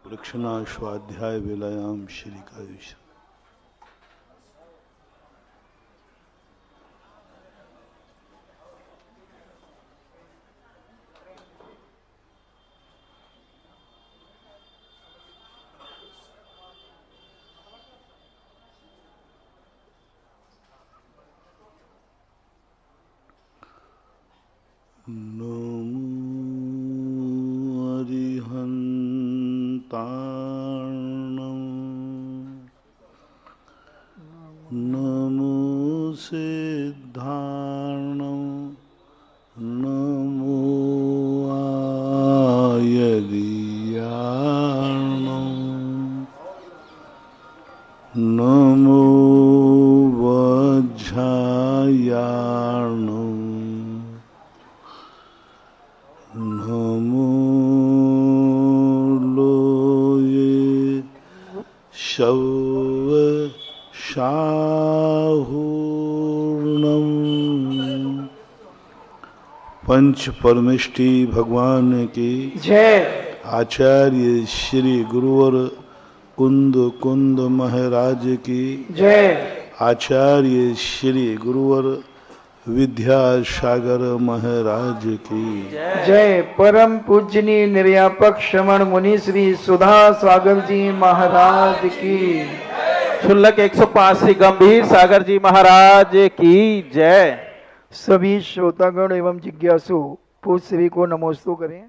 प्रक्षणा स्वाध्याय वेलायाम श्री कायुष पंच परमेष्टि भगवान की जय। आचार्य श्री गुरुवर कुंद कुंद महाराज की जय। आचार्य श्री गुरुवर विद्यासागर महाराज की जय। परम पूजनीय निर्यापक श्रमण मुनि श्री सुधा सागर जी महाराज की, शुल्लक 185 गंभीर सागर जी महाराज की जय। सभी श्रोतागण एवं जिज्ञासु पूज्य श्री को नमोस्तु करें।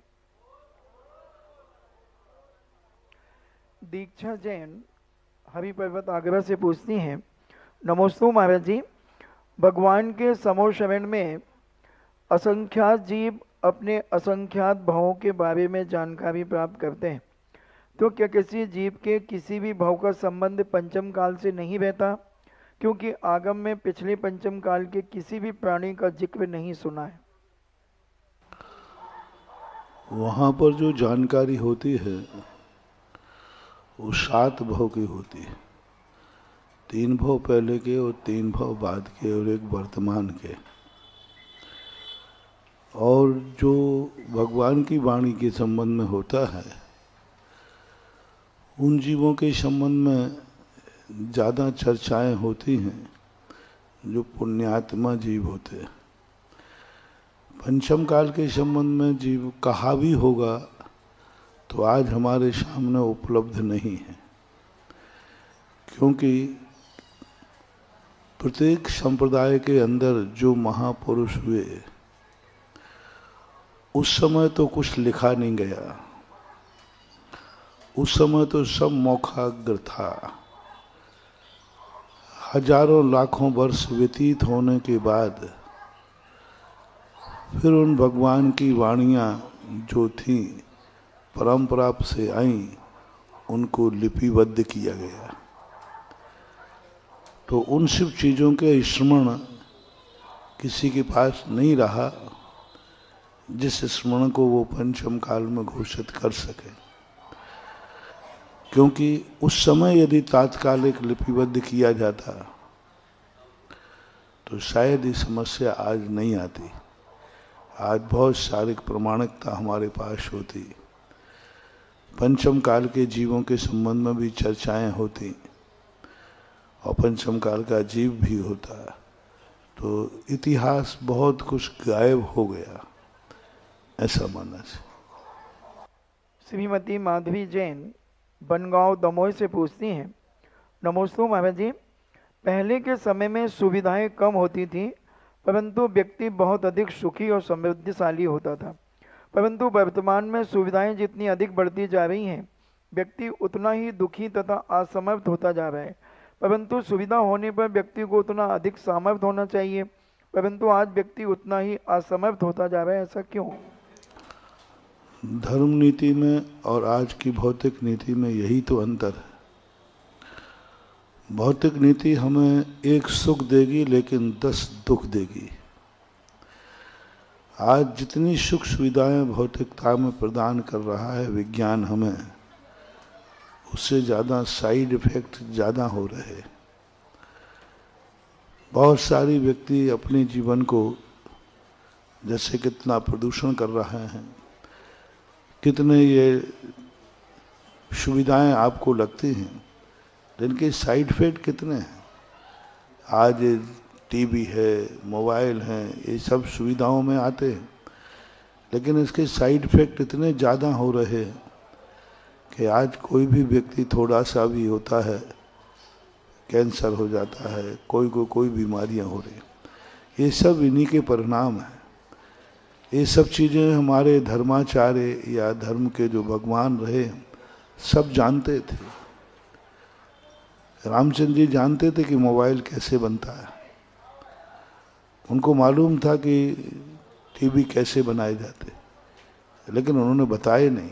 दीक्षा जैन हरिपर्वत आगरा से पूछती हैं, नमोस्तु महाराज जी, भगवान के समोश्रवण में असंख्यात जीव अपने असंख्यात भावों के बारे में जानकारी प्राप्त करते हैं, तो क्या किसी जीव के किसी भी भाव का संबंध पंचम काल से नहीं रहता? क्योंकि आगम में पिछले पंचम काल के किसी भी प्राणी का जिक्र नहीं सुना है। वहां पर जो जानकारी होती है वो 7 भाव की होती है, 3 भाव पहले के और 3 भाव बाद के और 1 वर्तमान के। और जो भगवान की वाणी के संबंध में होता है उन जीवों के संबंध में ज़्यादा चर्चाएं होती हैं जो पुण्यात्मा जीव होते हैं। पंचम काल के संबंध में जीव कहा भी होगा तो आज हमारे सामने उपलब्ध नहीं है, क्योंकि प्रत्येक संप्रदाय के अंदर जो महापुरुष हुए उस समय तो कुछ लिखा नहीं गया, उस समय तो सब मौखाग्र था। हजारों लाखों वर्ष व्यतीत होने के बाद फिर उन भगवान की वाणियाँ जो थी परंपरा से आई, उनको लिपिबद्ध किया गया। तो उन सब चीज़ों के स्मरण किसी के पास नहीं रहा जिस स्मरण को वो पंचम काल में घोषित कर सके, क्योंकि उस समय यदि तात्कालिक लिपिबद्ध किया जाता तो शायद ये समस्या आज नहीं आती। आज बहुत सारी प्रमाणिकता हमारे पास होती, पंचम काल के जीवों के संबंध में भी चर्चाएं होती और पंचम काल का जीव भी होता, तो इतिहास बहुत कुछ गायब हो गया, ऐसा मानना चाहिए। श्रीमती माधवी जैन बनगांव दमोह से पूछती हैं, नमोस्तु महाराज जी, पहले के समय में सुविधाएं कम होती थी, परंतु व्यक्ति बहुत अधिक सुखी और समृद्धिशाली होता था। परंतु वर्तमान में सुविधाएं जितनी अधिक बढ़ती जा रही हैं, व्यक्ति उतना ही दुखी तथा असमर्थ होता जा रहा है। परंतु सुविधा होने पर व्यक्ति को उतना अधिक सामर्थ्य होना चाहिए, परंतु आज व्यक्ति उतना ही असमर्थ होता जा रहा है। ऐसा क्यों? धर्म नीति में और आज की भौतिक नीति में यही तो अंतर है। भौतिक नीति हमें एक सुख देगी लेकिन 10 दुख देगी। आज जितनी सुख सुविधाएं भौतिकता में प्रदान कर रहा है विज्ञान हमें, उससे ज़्यादा साइड इफेक्ट ज़्यादा हो रहे। बहुत सारी व्यक्ति अपने जीवन को जैसे कितना प्रदूषण कर रहे हैं, कितने ये सुविधाएं आपको लगती हैं, जिनके साइड इफेक्ट कितने हैं। आज टीवी है, मोबाइल हैं, ये सब सुविधाओं में आते हैं, लेकिन इसके साइड इफेक्ट इतने ज़्यादा हो रहे हैं कि आज कोई भी व्यक्ति थोड़ा सा भी होता है कैंसर हो जाता है, कोई बीमारियां हो रही। ये सब इन्हीं के परिणाम हैं। ये सब चीज़ें हमारे धर्माचार्य या धर्म के जो भगवान रहे सब जानते थे। रामचंद्र जी जानते थे कि मोबाइल कैसे बनता है, उनको मालूम था कि टीवी कैसे बनाए जाते, लेकिन उन्होंने बताए नहीं।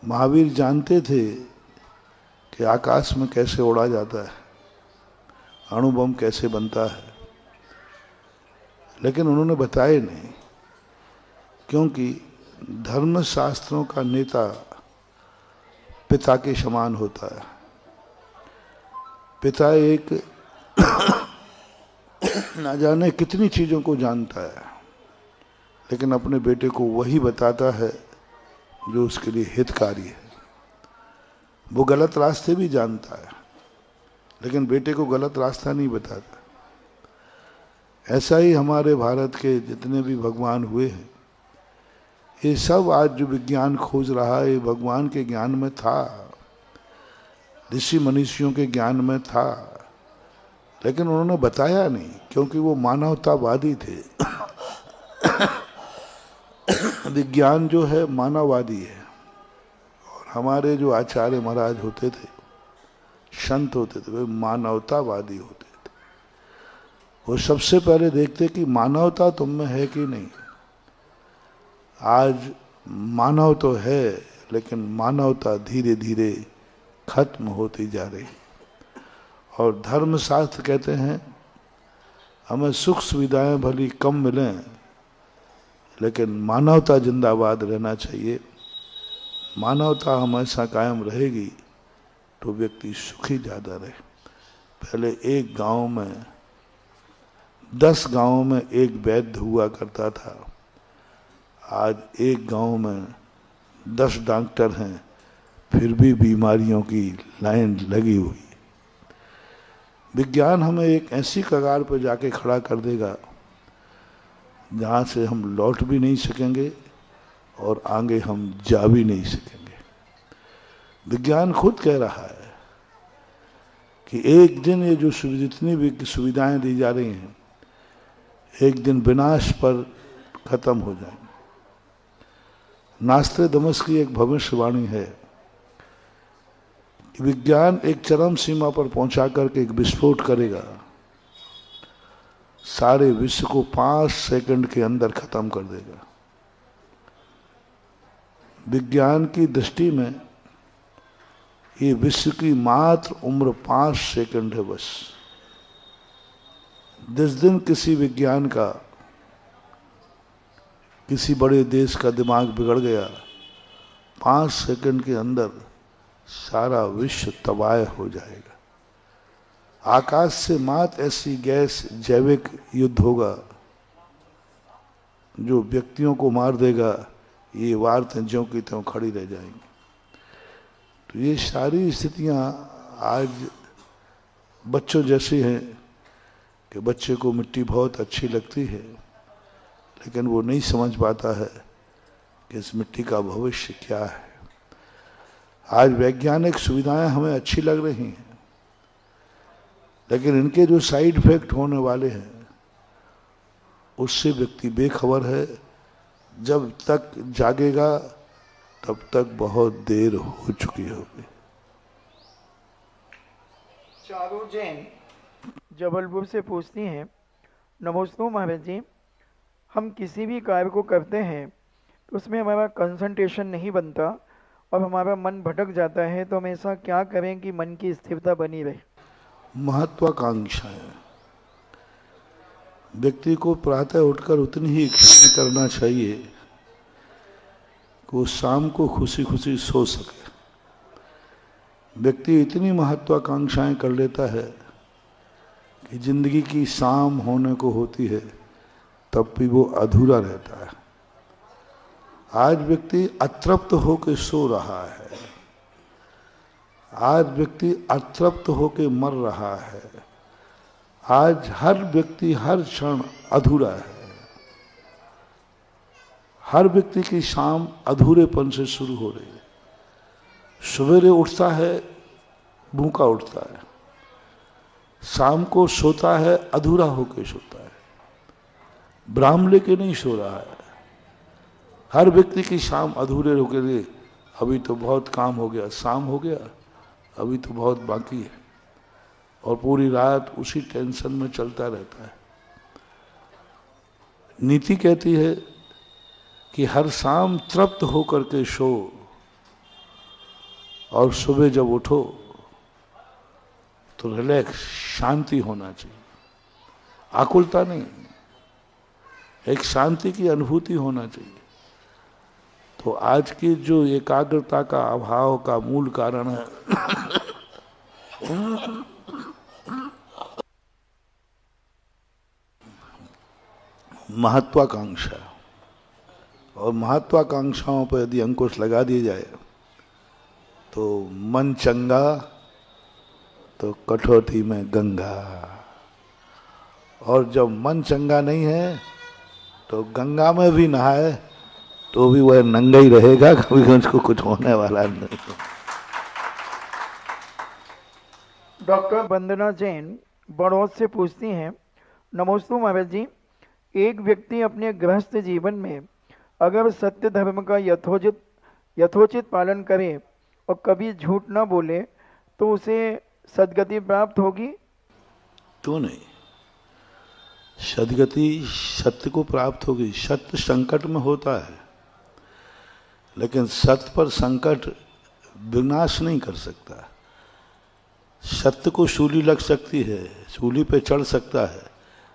महावीर जानते थे कि आकाश में कैसे उड़ा जाता है, अणु बम कैसे बनता है, लेकिन उन्होंने बताए नहीं, क्योंकि धर्म शास्त्रों का नेता पिता के समान होता है। पिता एक ना जाने कितनी चीज़ों को जानता है, लेकिन अपने बेटे को वही बताता है जो उसके लिए हितकारी है। वो गलत रास्ते भी जानता है, लेकिन बेटे को गलत रास्ता नहीं बताता। ऐसा ही हमारे भारत के जितने भी भगवान हुए हैं, ये सब आज जो विज्ञान खोज रहा है, ये भगवान के ज्ञान में था, ऋषि मनीषियों के ज्ञान में था, लेकिन उन्होंने बताया नहीं, क्योंकि वो मानवतावादी थे। विज्ञान जो है मानववादी है, और हमारे जो आचार्य महाराज होते थे, संत होते थे, वे मानवतावादी होते थे। वो सबसे पहले देखते कि मानवता तुम में है कि नहीं। आज मानव तो है, लेकिन मानवता धीरे धीरे खत्म होती जा रही। और धर्मशास्त्र कहते हैं हमें सुख सुविधाएं भली कम मिलें, लेकिन मानवता जिंदाबाद रहना चाहिए। मानवता हमेशा कायम रहेगी तो व्यक्ति सुखी ज़्यादा रहे। पहले एक गांव में 10 गांवों में एक वैद्य हुआ करता था, आज एक गांव में 10 डॉक्टर हैं, फिर भी बीमारियों की लाइन लगी हुई। विज्ञान हमें एक ऐसी कगार पर जाके खड़ा कर देगा जहाँ से हम लौट भी नहीं सकेंगे और आगे हम जा भी नहीं सकेंगे। विज्ञान खुद कह रहा है कि एक दिन ये जो जितनी भी सुविधाएं दी जा रही हैं, एक दिन विनाश पर खत्म हो जाएंगे। नास्त्रेदमस की एक भविष्यवाणी है कि विज्ञान एक चरम सीमा पर पहुंचा करके एक विस्फोट करेगा, सारे विश्व को 5 सेकंड के अंदर खत्म कर देगा। विज्ञान की दृष्टि में ये विश्व की मात्र उम्र 5 सेकंड है बस। जिस दिन किसी विज्ञान का, किसी बड़े देश का दिमाग बिगड़ गया, 5 सेकंड के अंदर सारा विश्व तबाह हो जाएगा। आकाश से मात्र ऐसी गैस जैविक युद्ध होगा जो व्यक्तियों को मार देगा, ये वार्तें ज्यों की त्यों खड़ी रह जाएंगी। तो ये सारी स्थितियां आज बच्चों जैसी हैं कि बच्चे को मिट्टी बहुत अच्छी लगती है, लेकिन वो नहीं समझ पाता है कि इस मिट्टी का भविष्य क्या है। आज वैज्ञानिक सुविधाएं हमें अच्छी लग रही हैं, लेकिन इनके जो साइड इफेक्ट होने वाले हैं उससे व्यक्ति बेखबर है। जब तक जागेगा तब तक बहुत देर हो चुकी होगी। चारू जैन जबलपुर से पूछती हैं, नमस्ते महाराज जी, हम किसी भी कार्य को करते हैं तो उसमें हमारा कंसंट्रेशन नहीं बनता और हमारा मन भटक जाता है, तो हम ऐसा क्या करें कि मन की स्थिरता बनी रहे? महत्वाकांक्षाएं। व्यक्ति को प्रातः उठकर उतनी ही इच्छा करना चाहिए कि वो शाम को खुशी खुशी सो सके। व्यक्ति इतनी महत्वाकांक्षाएं कर लेता है कि जिंदगी की शाम होने को होती है तब भी वो अधूरा रहता है। आज व्यक्ति अतृप्त होकर सो रहा है, आज व्यक्ति अतृप्त होकर मर रहा है, आज हर व्यक्ति हर क्षण अधूरा है। हर व्यक्ति की शाम अधूरेपन से शुरू हो रही है। सवेरे उठता है भूखा उठता है, शाम को सोता है अधूरा होकर सोता है, ब्राह्म लेके नहीं सो रहा है। हर व्यक्ति की शाम अधूरे होकर, अभी तो बहुत काम हो गया, शाम हो गया, अभी तो बहुत बाकी है, और पूरी रात उसी टेंशन में चलता रहता है। नीति कहती है कि हर शाम तृप्त होकर के सो और सुबह जब उठो तो रिलैक्स, शांति होना चाहिए, आकुलता नहीं, एक शांति की अनुभूति होना चाहिए। तो आज की जो एकाग्रता का अभाव का मूल कारण है महत्वाकांक्षा, और महत्वाकांक्षाओं पर यदि अंकुश लगा दिया जाए तो मन चंगा तो कठौती में गंगा, और जब मन चंगा नहीं है तो गंगा में भी नहाए तो भी वह नंगा ही रहेगा, कभी उसको कुछ होने वाला नहीं। डॉक्टर वंदना जैन बड़ौद से पूछती हैं, नमस्ते महाराज जी, एक व्यक्ति अपने गृहस्थ जीवन में अगर सत्य धर्म का यथोचित पालन करे और कभी झूठ न बोले तो उसे सद्गति प्राप्त होगी? तो नहीं, सद्गति सत्य को प्राप्त होगी। सत्य संकट में होता है, लेकिन सत्य पर संकट विनाश नहीं कर सकता। सत्य को सूली लग सकती है, सूली पे चढ़ सकता है,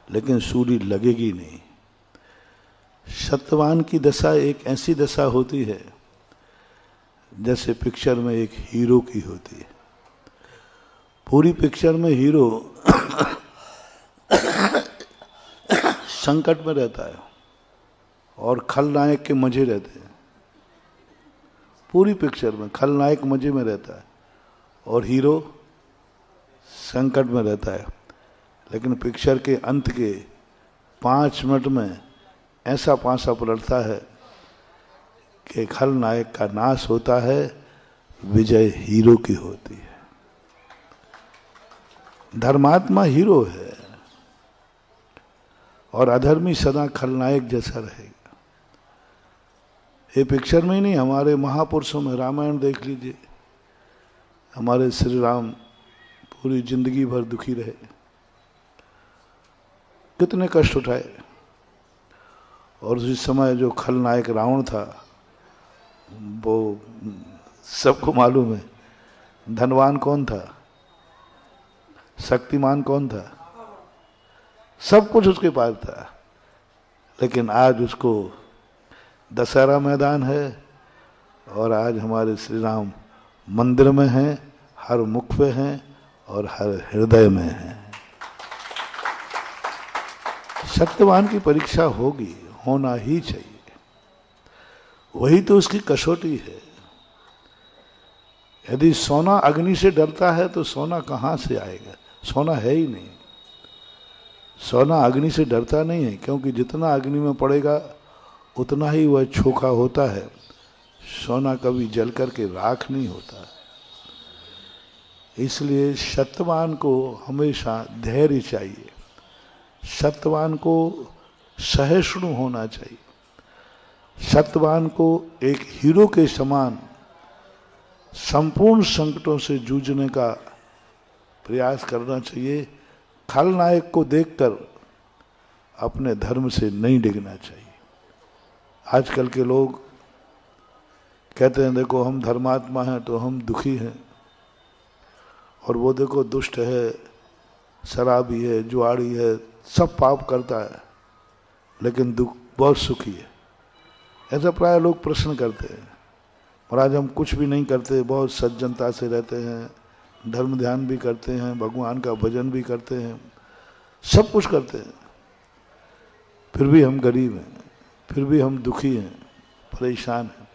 लेकिन सूली लगेगी नहीं। सत्यवान की दशा एक ऐसी दशा होती है जैसे पिक्चर में एक हीरो की होती है। पूरी पिक्चर में हीरो संकट में रहता है और खलनायक के मजे रहते हैं। पूरी पिक्चर में खलनायक मजे में रहता है और हीरो संकट में रहता है, लेकिन पिक्चर के अंत के 5 मिनट में ऐसा पासा पलटता है कि खलनायक का नाश होता है, विजय हीरो की होती है। धर्मात्मा हीरो है और अधर्मी सदा खलनायक जैसा रहेगा। ये पिक्चर में ही नहीं, हमारे महापुरुषों में रामायण देख लीजिए। हमारे श्री राम पूरी जिंदगी भर दुखी रहे, कितने कष्ट उठाए, और उसी समय जो खलनायक रावण था वो सबको मालूम है। धनवान कौन था, शक्तिमान कौन था, सब कुछ उसके पास था, लेकिन आज उसको दशहरा मैदान है और आज हमारे श्री राम मंदिर में हैं, हर मुख पे हैं और हर हृदय में हैं। सत्यवान की परीक्षा होगी, होना ही चाहिए, वही तो उसकी कसौटी है। यदि सोना अग्नि से डरता है तो सोना कहाँ से आएगा? सोना है ही नहीं। सोना अग्नि से डरता नहीं है, क्योंकि जितना अग्नि में पड़ेगा उतना ही वह छोखा होता है। सोना कभी जल करके राख नहीं होता। इसलिए सत्यवान को हमेशा धैर्य चाहिए, सत्यवान को सहिष्णु होना चाहिए, सत्यवान को एक हीरो के समान संपूर्ण संकटों से जूझने का प्रयास करना चाहिए। खलनायक को देखकर अपने धर्म से नहीं डिगना चाहिए। आजकल के लोग कहते हैं देखो हम धर्मात्मा हैं तो हम दुखी हैं, और वो देखो दुष्ट है, शराबी है, जुआड़ी है, सब पाप करता है लेकिन दुख बहुत सुखी है। ऐसा प्राय लोग प्रश्न करते हैं। महाराज हम कुछ भी नहीं करते, बहुत सज्जनता से रहते हैं, धर्म ध्यान भी करते हैं, भगवान का भजन भी करते हैं, सब कुछ करते हैं, फिर भी हम गरीब हैं, फिर भी हम दुखी हैं, परेशान हैं।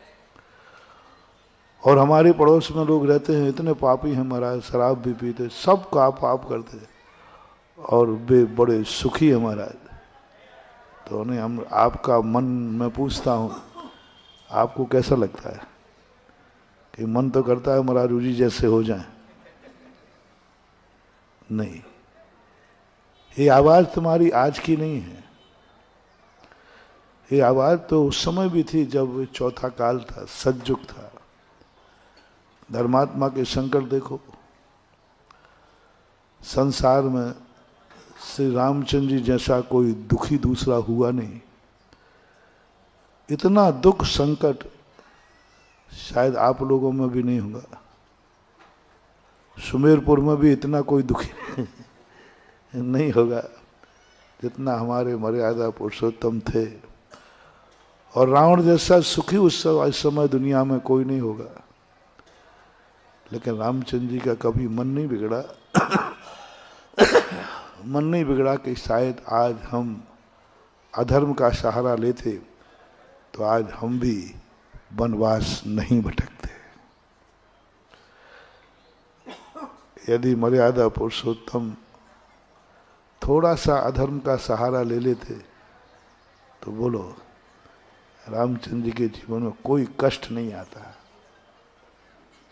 और हमारे पड़ोस में लोग रहते हैं इतने पापी हैं महाराज, शराब भी पीते, सब का पाप करते और वे बड़े सुखी हैं महाराज। तो उन्हें हम आपका मन मैं पूछता हूँ आपको कैसा लगता है? कि मन तो करता है महाराज जी जैसे हो जाए। नहीं, ये आवाज तुम्हारी आज की नहीं है, ये आवाज तो उस समय भी थी जब चौथा काल था, सतयुग था। धर्मात्मा के संकट देखो, संसार में श्री रामचंद्र जी जैसा कोई दुखी दूसरा हुआ नहीं। इतना दुख संकट शायद आप लोगों में भी नहीं होगा। सुमेरपुर में भी इतना कोई दुखी नहीं होगा जितना हमारे मर्यादा पुरुषोत्तम थे। और रावण जैसा सुखी उस समय दुनिया में कोई नहीं होगा। लेकिन रामचंद्र जी का कभी मन नहीं बिगड़ा मन नहीं बिगड़ा कि शायद आज हम अधर्म का सहारा लेते तो आज हम भी वनवास नहीं भटकते। यदि मर्यादा पुरुषोत्तम थोड़ा सा अधर्म का सहारा ले लेते तो बोलो रामचंद्र जी के जीवन में कोई कष्ट नहीं आता।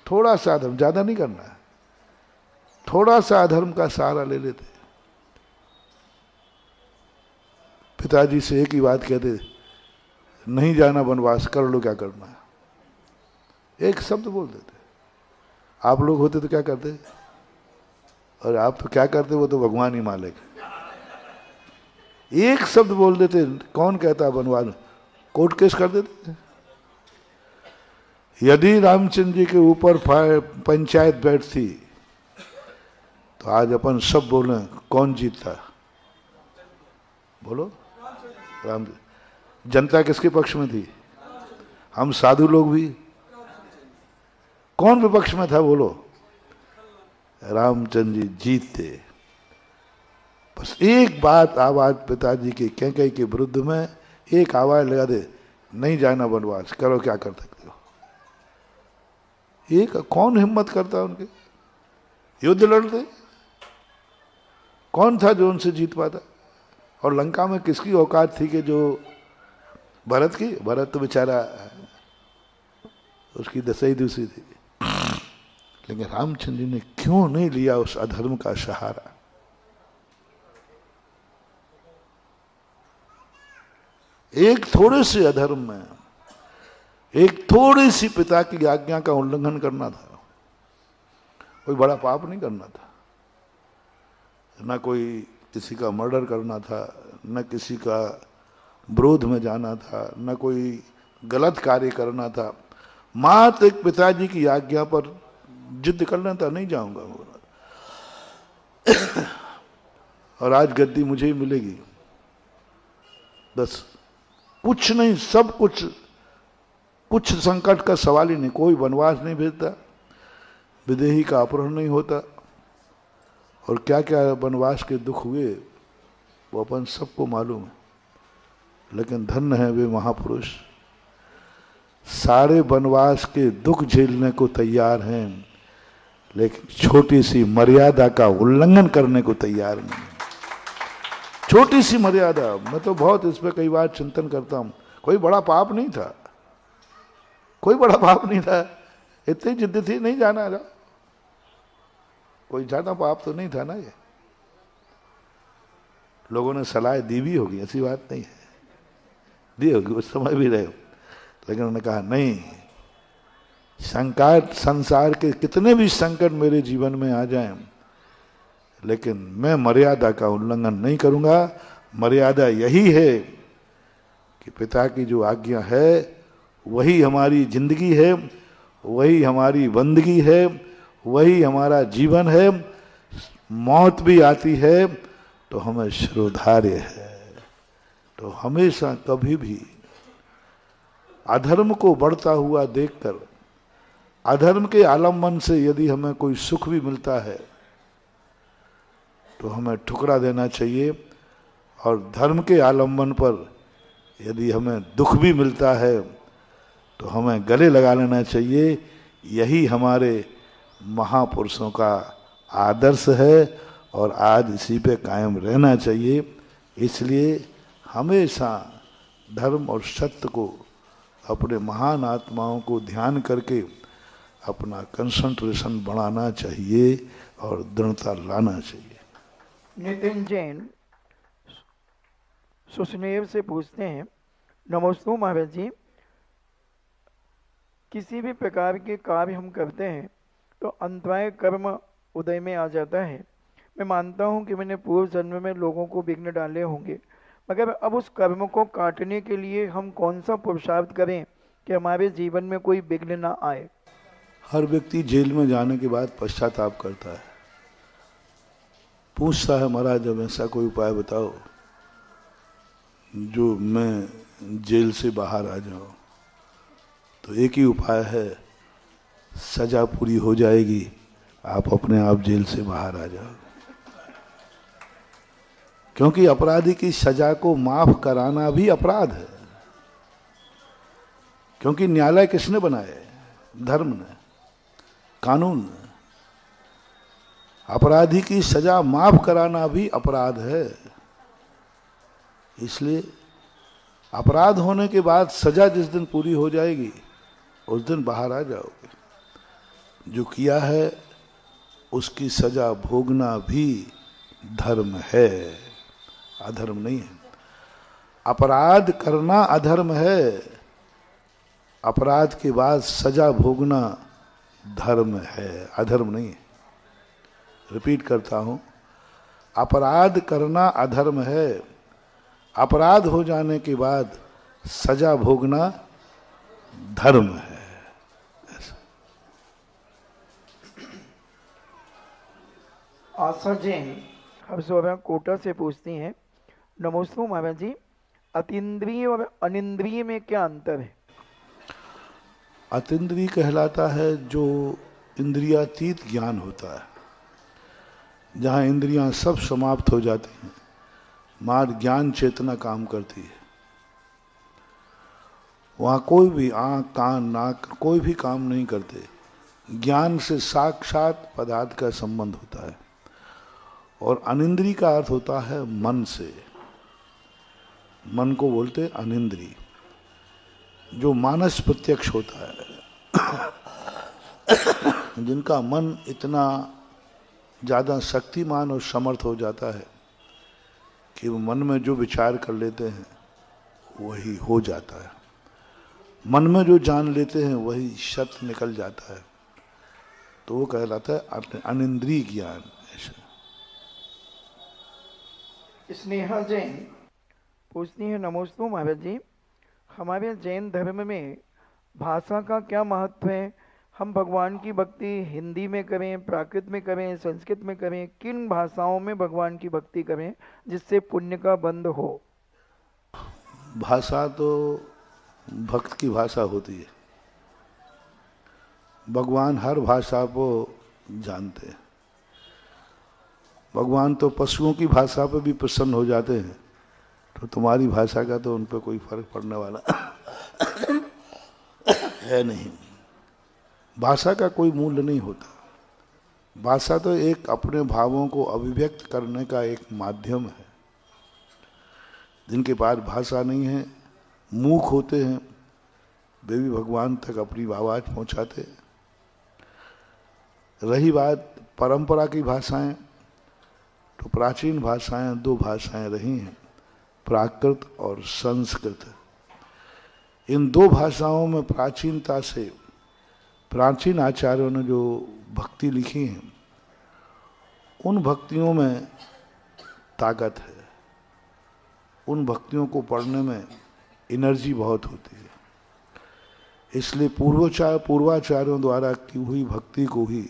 थोड़ा सा अधर्म, ज्यादा नहीं करना है, थोड़ा सा अधर्म का सहारा ले लेते। पिताजी से एक ही बात कहते, नहीं जाना वनवास, कर लो क्या करना है, एक शब्द बोल देते। आप लोग होते तो क्या करते? और आप तो क्या करते वो तो भगवान ही मालिक। एक शब्द बोल देते, कौन कहता वनवास, कोर्ट केस कर देते। यदि रामचंद्र जी के ऊपर पंचायत बैठती तो आज अपन सब बोले कौन जीतता? बोलो राम। जनता किसके पक्ष में थी? हम साधु लोग भी। कौन विपक्ष में था? बोलो रामचंद्र जी जीतते। बस एक बात आवाज पिताजी के कैकई के विरुद्ध में एक आवाज लगा दे, नहीं जाना वनवास, करो क्या कर सकते हो। एक कौन हिम्मत करता उनके? युद्ध लड़ते कौन था जो उनसे जीत पाता? और लंका में किसकी औकात थी कि जो भरत की? भरत तो बेचारा उसकी दशा ही दूसरी थी। लेकिन रामचंद्र जी ने क्यों नहीं लिया उस अधर्म का सहारा? एक थोड़े से अधर्म में, एक थोड़ी सी पिता की आज्ञा का उल्लंघन करना था, कोई बड़ा पाप नहीं करना था। न कोई किसी का मर्डर करना था, न किसी का विरोध में जाना था, न कोई गलत कार्य करना था। मात्र एक पिताजी की आज्ञा पर जिद करना था, नहीं जाऊंगा और आज गद्दी मुझे ही मिलेगी, बस कुछ नहीं, सब कुछ, कुछ संकट का सवाल ही नहीं। कोई वनवास नहीं भेजता, विदेही का अपहरण नहीं होता, और क्या क्या वनवास के दुख हुए वो अपन सबको मालूम है। लेकिन धन्य है वे महापुरुष, सारे वनवास के दुख झेलने को तैयार हैं, लेकिन छोटी सी मर्यादा का उल्लंघन करने को तैयार नहीं। छोटी सी मर्यादा, मैं तो बहुत इस पर कई बार चिंतन करता हूं। कोई बड़ा पाप नहीं था, कोई बड़ा पाप नहीं था, इतनी जिद्द थी, नहीं जाना था। कोई ज्यादा पाप तो नहीं था ना ये। लोगों ने सलाह दी भी होगी, ऐसी बात नहीं है, दी होगी, उस समय भी रहे हो, लेकिन उन्होंने कहा नहीं, संसार के कितने भी संकट मेरे जीवन में आ जाएं, लेकिन मैं मर्यादा का उल्लंघन नहीं करूंगा। मर्यादा यही है कि पिता की जो आज्ञा है वही हमारी जिंदगी है, वही हमारी बंदगी है, वही हमारा जीवन है। मौत भी आती है तो हमें शिरोधार्य है। तो हमेशा कभी भी अधर्म को बढ़ता हुआ देखकर, अधर्म के आलम्बन से यदि हमें कोई सुख भी मिलता है तो हमें ठुकरा देना चाहिए, और धर्म के आलम्बन पर यदि हमें दुख भी मिलता है तो हमें गले लगा लेना चाहिए। यही हमारे महापुरुषों का आदर्श है और आज इसी पे कायम रहना चाहिए। इसलिए हमेशा धर्म और सत्य को, अपने महान आत्माओं को ध्यान करके अपना कंसंट्रेशन बढ़ाना चाहिए और दृढ़ता लाना चाहिए। नितिन जैन सुसनेव से पूछते हैं, नमस्ते महाराज जी, किसी भी प्रकार के कार्य हम करते हैं तो अंतराय कर्म उदय में आ जाता है। मैं मानता हूं कि मैंने पूर्व जन्म में लोगों को विघ्न डाले होंगे, मगर अब उस कर्म को काटने के लिए हम कौन सा पुरुषार्थ करें कि हमारे जीवन में कोई विघ्न ना आए? हर व्यक्ति जेल में जाने के बाद पश्चाताप करता है, पूछता है महाराज जब ऐसा कोई उपाय बताओ जो मैं जेल से बाहर आ जाऊं। तो एक ही उपाय है, सजा पूरी हो जाएगी, आप अपने आप जेल से बाहर आ जाओ। क्योंकि अपराधी की सजा को माफ कराना भी अपराध है। क्योंकि न्यायालय किसने बनाए? धर्म ने, कानून ने। अपराधी की सजा माफ कराना भी अपराध है। इसलिए अपराध होने के बाद सजा जिस दिन पूरी हो जाएगी उस दिन बाहर आ जाओगे। जो किया है उसकी सजा भोगना भी धर्म है, अधर्म नहीं है। अपराध करना अधर्म है, अपराध के बाद सजा भोगना धर्म है, अधर्म नहीं है। रिपीट करता हूं, अपराध करना अधर्म है, अपराध हो जाने के बाद सजा भोगना धर्म है। आशा जैन हर्षवर्धन कोटा से पूछती हैं, नमस्ते महाराज जी, अतीन्द्रिय और अनिंद्रिय में क्या अंतर है? अतीन्द्रिय कहलाता है जो इंद्रियातीत ज्ञान होता है, जहाँ इंद्रियां सब समाप्त हो जाती हैं, मात्र ज्ञान चेतना काम करती है। वहाँ कोई भी आँख कान नाक कोई भी काम नहीं करते, ज्ञान से साक्षात पदार्थ का संबंध होता है। और अनिंद्रिय का अर्थ होता है मन से, मन को बोलते अनिंद्रिय, जो मानस प्रत्यक्ष होता है। जिनका मन इतना ज्यादा शक्तिमान और समर्थ हो जाता है कि वो मन में जो विचार कर लेते हैं वही हो जाता है, मन में जो जान लेते हैं वही सत्य निकल जाता है। तो वो कहलाता है अनिंद्रिय ज्ञान। ऐसा स्नेहा जैन पूछती है, नमस्ते महाराज जी, हमारे जैन धर्म में भाषा का क्या महत्व है? हम भगवान की भक्ति हिंदी में करें, प्राकृत में करें, संस्कृत में करें, किन भाषाओं में भगवान की भक्ति करें जिससे पुण्य का बंध हो? भाषा तो भक्त की भाषा होती है। भगवान हर भाषा को जानते हैं। भगवान तो पशुओं की भाषा पे भी प्रसन्न हो जाते हैं, तो तुम्हारी भाषा का तो उन पर कोई फर्क पड़ने वाला है नहीं। भाषा का कोई मूल्य नहीं होता। भाषा तो एक अपने भावों को अभिव्यक्त करने का एक माध्यम है। जिनके पास भाषा नहीं है, मूक होते हैं, वे भी भगवान तक अपनी आवाज पहुंचाते हैं। रही बात परंपरा की भाषाएं, तो प्राचीन भाषाएं दो भाषाएं रही हैं, प्राकृत और संस्कृत। इन दो भाषाओं में प्राचीनता से प्राचीन आचार्यों ने जो भक्ति लिखी है, उन भक्तियों में ताकत है, उन भक्तियों को पढ़ने में एनर्जी बहुत होती है। इसलिए पूर्वाचार्यों द्वारा की हुई भक्ति को ही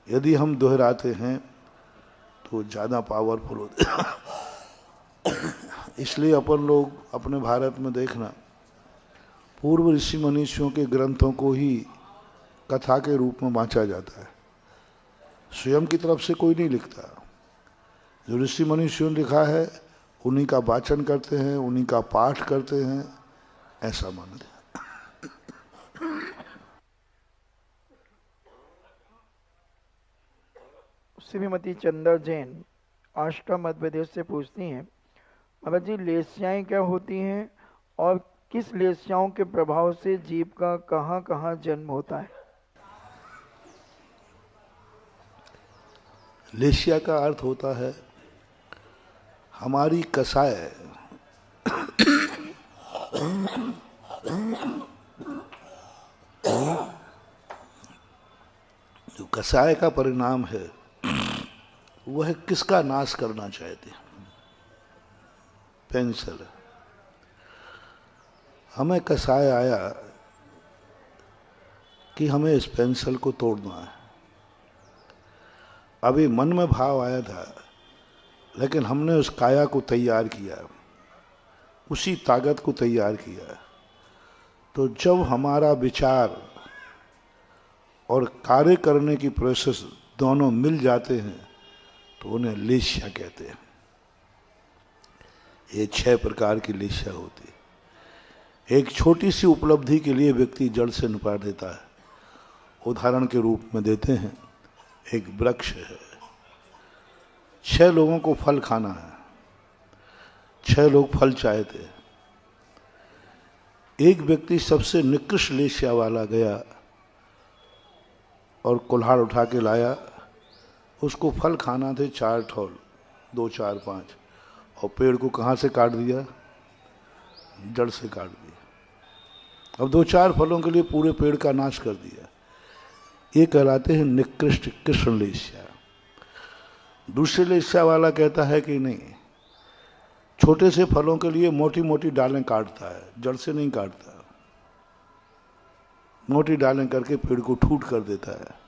यदि हम दोहराते हैं तो ज़्यादा पावरफुल होते हैं। इसलिए अपन लोग अपने भारत में देखना, पूर्व ऋषि मनीषियों के ग्रंथों को ही कथा के रूप में बांचा जाता है। स्वयं की तरफ से कोई नहीं लिखता, जो ऋषि मनीषियों ने लिखा है उन्हीं का वाचन करते हैं, उन्हीं का पाठ करते हैं, ऐसा मानते हैं। श्रीमती चंदा जैन आष्टा मध्य प्रदेश से पूछती हैं, महाराज जी लेस्याएं क्या होती हैं और किस लेस्याओं के प्रभाव से जीव का कहाँ कहाँ जन्म होता है? लेस्या का अर्थ होता है हमारी कसाय। जो कसाय का परिणाम है वह किसका नाश करना चाहते हैं? पेंसिल। हमें कसाय आया कि हमें इस पेंसिल को तोड़ना है। अभी मन में भाव आया था, लेकिन हमने उस काया को तैयार किया, उसी ताकत को तैयार किया। तो जब हमारा विचार और कार्य करने की प्रोसेस दोनों मिल जाते हैं तो उन्हें लेस्या कहते हैं। ये 6 प्रकार की लेस्या होती है। एक छोटी सी उपलब्धि के लिए व्यक्ति जड़ से निपाट देता है। उदाहरण के रूप में देते हैं, एक वृक्ष है, 6 लोगों को फल खाना है, 6 लोग फल चाहते हैं। एक व्यक्ति सबसे निकृष्ट लेस्या वाला गया और कुल्हाड़ उठा के लाया, उसको फल खाना थे 4 ठोल, 2, 4, 5, और पेड़ को कहाँ से काट दिया? जड़ से काट दिया। अब 2-4 फलों के लिए पूरे पेड़ का नाश कर दिया। ये कहलाते हैं निकृष्ट कृष्ण लेस्या। दूसरे लेस्या वाला कहता है कि नहीं, छोटे से फलों के लिए मोटी मोटी डालें काटता है, जड़ से नहीं काटता। मोटी डालें करके पेड़ को ठूट कर देता है।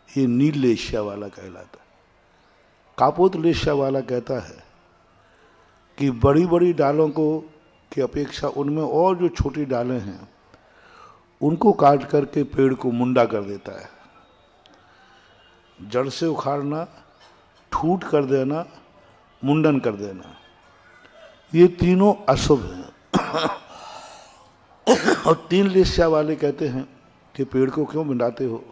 ये नील लेस्या वाला कहलाता है। कापोत लेस्या वाला कहता है कि बड़ी बड़ी डालों को की अपेक्षा उनमें और जो छोटी डालें हैं उनको काट करके पेड़ को मुंडा कर देता है। जड़ से उखाड़ना, ठूट कर देना, मुंडन कर देना, ये तीनों अशुभ हैं। और 3 लेस्या वाले कहते हैं कि पेड़ को क्यों मिटाते हो?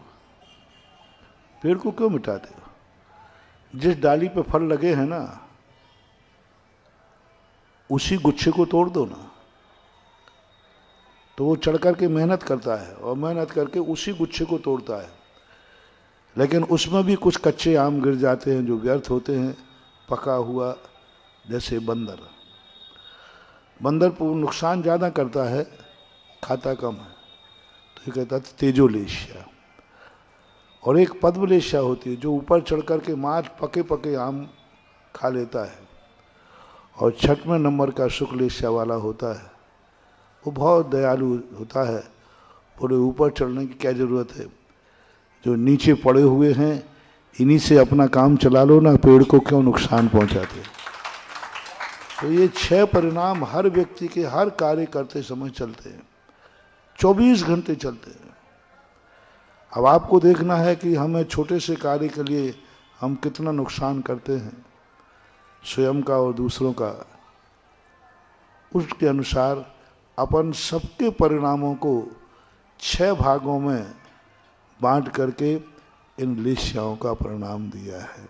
पेड़ को क्यों मिटाते हो? जिस डाली पे फल लगे हैं ना, उसी गुच्छे को तोड़ दो ना। तो वो चढ़ करके मेहनत करता है और मेहनत करके उसी गुच्छे को तोड़ता है, लेकिन उसमें भी कुछ कच्चे आम गिर जाते हैं जो व्यर्थ होते हैं। पका हुआ, जैसे बंदर को नुकसान ज़्यादा करता है, खाता कम है। तो ये कहता है तेजो लेस्या। और एक पद्म लेस्या होती है जो ऊपर चढ़ करके मार पके पके आम खा लेता है। और 6वें नंबर का शुक्ल लेस्या वाला होता है, वो बहुत दयालु होता है। पूरे ऊपर चढ़ने की क्या जरूरत है, जो नीचे पड़े हुए हैं इन्हीं से अपना काम चला लो ना, पेड़ को क्यों नुकसान पहुंचाते। तो ये 6 परिणाम हर व्यक्ति के हर कार्य करते समय चलते हैं, 24 घंटे चलते हैं। अब आपको देखना है कि हमें छोटे से कार्य के लिए हम कितना नुकसान करते हैं, स्वयं का और दूसरों का। उसके अनुसार अपन सबके परिणामों को 6 भागों में बांट करके इन लेस्याओं का परिणाम दिया है।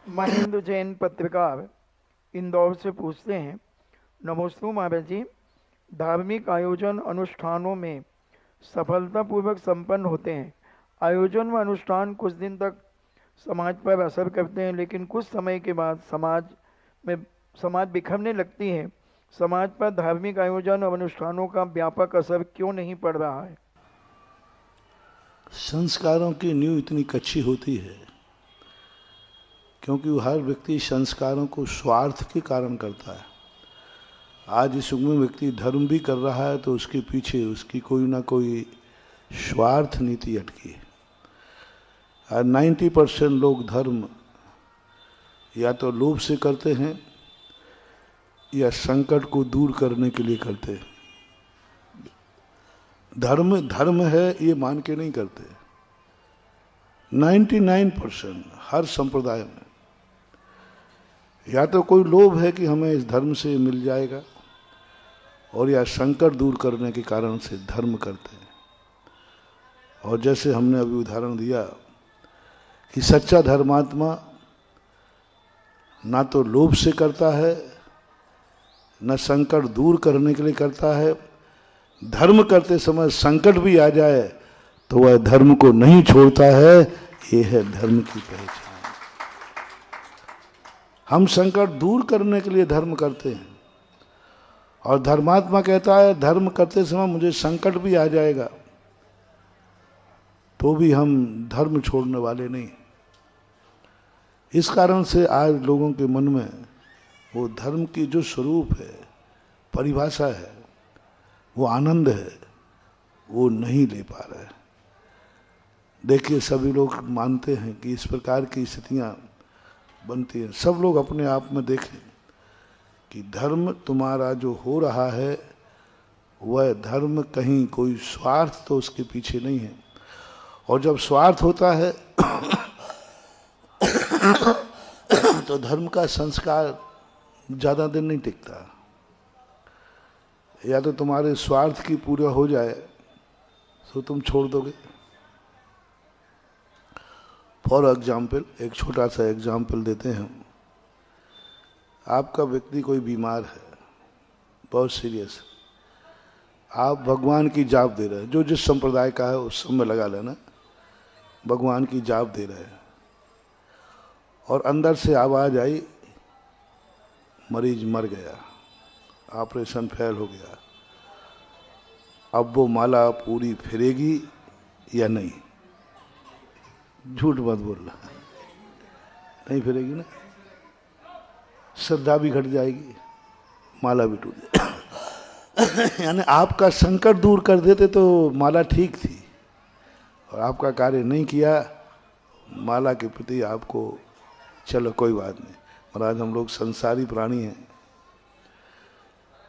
महेंद्र जैन पत्रकार इंदौर से पूछते हैं, नमोस्तु महाराज जी, धार्मिक आयोजन अनुष्ठानों में सफलतापूर्वक संपन्न होते हैं। आयोजन व अनुष्ठान कुछ दिन तक समाज पर असर करते हैं, लेकिन कुछ समय के बाद समाज बिखरने लगती है। समाज पर धार्मिक आयोजन और अनुष्ठानों का व्यापक असर क्यों नहीं पड़ रहा है? संस्कारों की नींव इतनी कच्ची होती है क्योंकि हर व्यक्ति संस्कारों को स्वार्थ के कारण करता है। आज इस युग में व्यक्ति धर्म भी कर रहा है तो उसके पीछे उसकी कोई ना कोई स्वार्थ नीति अटकी है। आज 90% लोग धर्म या तो लोभ से करते हैं या संकट को दूर करने के लिए करते हैं। धर्म है ये मान के नहीं करते। 99% हर संप्रदाय में या तो कोई लोभ है कि हमें इस धर्म से मिल जाएगा, और या संकट दूर करने के कारण से धर्म करते हैं। और जैसे हमने अभी उदाहरण दिया कि सच्चा धर्मात्मा ना तो लोभ से करता है, न संकट दूर करने के लिए करता है। धर्म करते समय संकट भी आ जाए तो वह धर्म को नहीं छोड़ता है। ये है धर्म की पहचान। हम संकट दूर करने के लिए धर्म करते हैं, और धर्मात्मा कहता है धर्म करते समय मुझे संकट भी आ जाएगा तो भी हम धर्म छोड़ने वाले नहीं। इस कारण से आज लोगों के मन में वो धर्म की जो स्वरूप है, परिभाषा है, वो आनंद है, वो नहीं ले पा रहे। देखिए, सभी लोग मानते हैं कि इस प्रकार की स्थितियां बनती हैं। सब लोग अपने आप में देखें कि धर्म तुम्हारा जो हो रहा है वह धर्म कहीं कोई स्वार्थ तो उसके पीछे नहीं है। और जब स्वार्थ होता है तो धर्म का संस्कार ज़्यादा दिन नहीं टिकता। या तो तुम्हारे स्वार्थ की पूरा हो जाए तो तुम छोड़ दोगे। फॉर एग्जाम्पल, एक छोटा सा एग्जाम्पल देते हैं। आपका व्यक्ति कोई बीमार है, बहुत सीरियस, आप भगवान की जाप दे रहे हैं, जो जिस संप्रदाय का है उस समय लगा लेना, भगवान की जाप दे रहे हैं, और अंदर से आवाज आई मरीज मर गया, ऑपरेशन फेल हो गया, अब वो माला पूरी फिरेगी या नहीं? झूठ मत बोलना, नहीं फिरेगी ना, श्रद्धा भी घट जाएगी, माला भी टूट जाएगी। यानी आपका संकट दूर कर देते तो माला ठीक थी, और आपका कार्य नहीं किया, माला के प्रति आपको चलो कोई बात नहीं। महाराज, हम लोग संसारी प्राणी हैं,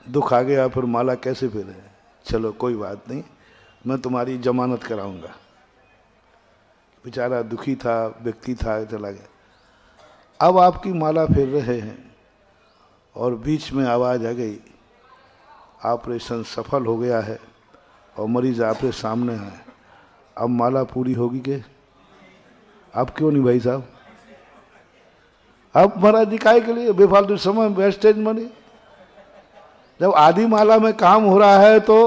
दुख आ गया फिर माला कैसे फेरे? चलो कोई बात नहीं, मैं तुम्हारी जमानत कराऊंगा। बेचारा दुखी था, व्यक्ति था, चला गया। अब आपकी माला फेर रहे हैं और बीच में आवाज आ गई, ऑपरेशन सफल हो गया है और मरीज आपके सामने है, अब माला पूरी होगी के? अब क्यों नहीं भाई साहब? अब महाराज जी काहे के लिए बेफालतू समय वेस्टेज मनी? जब आधी माला में काम हो रहा है तो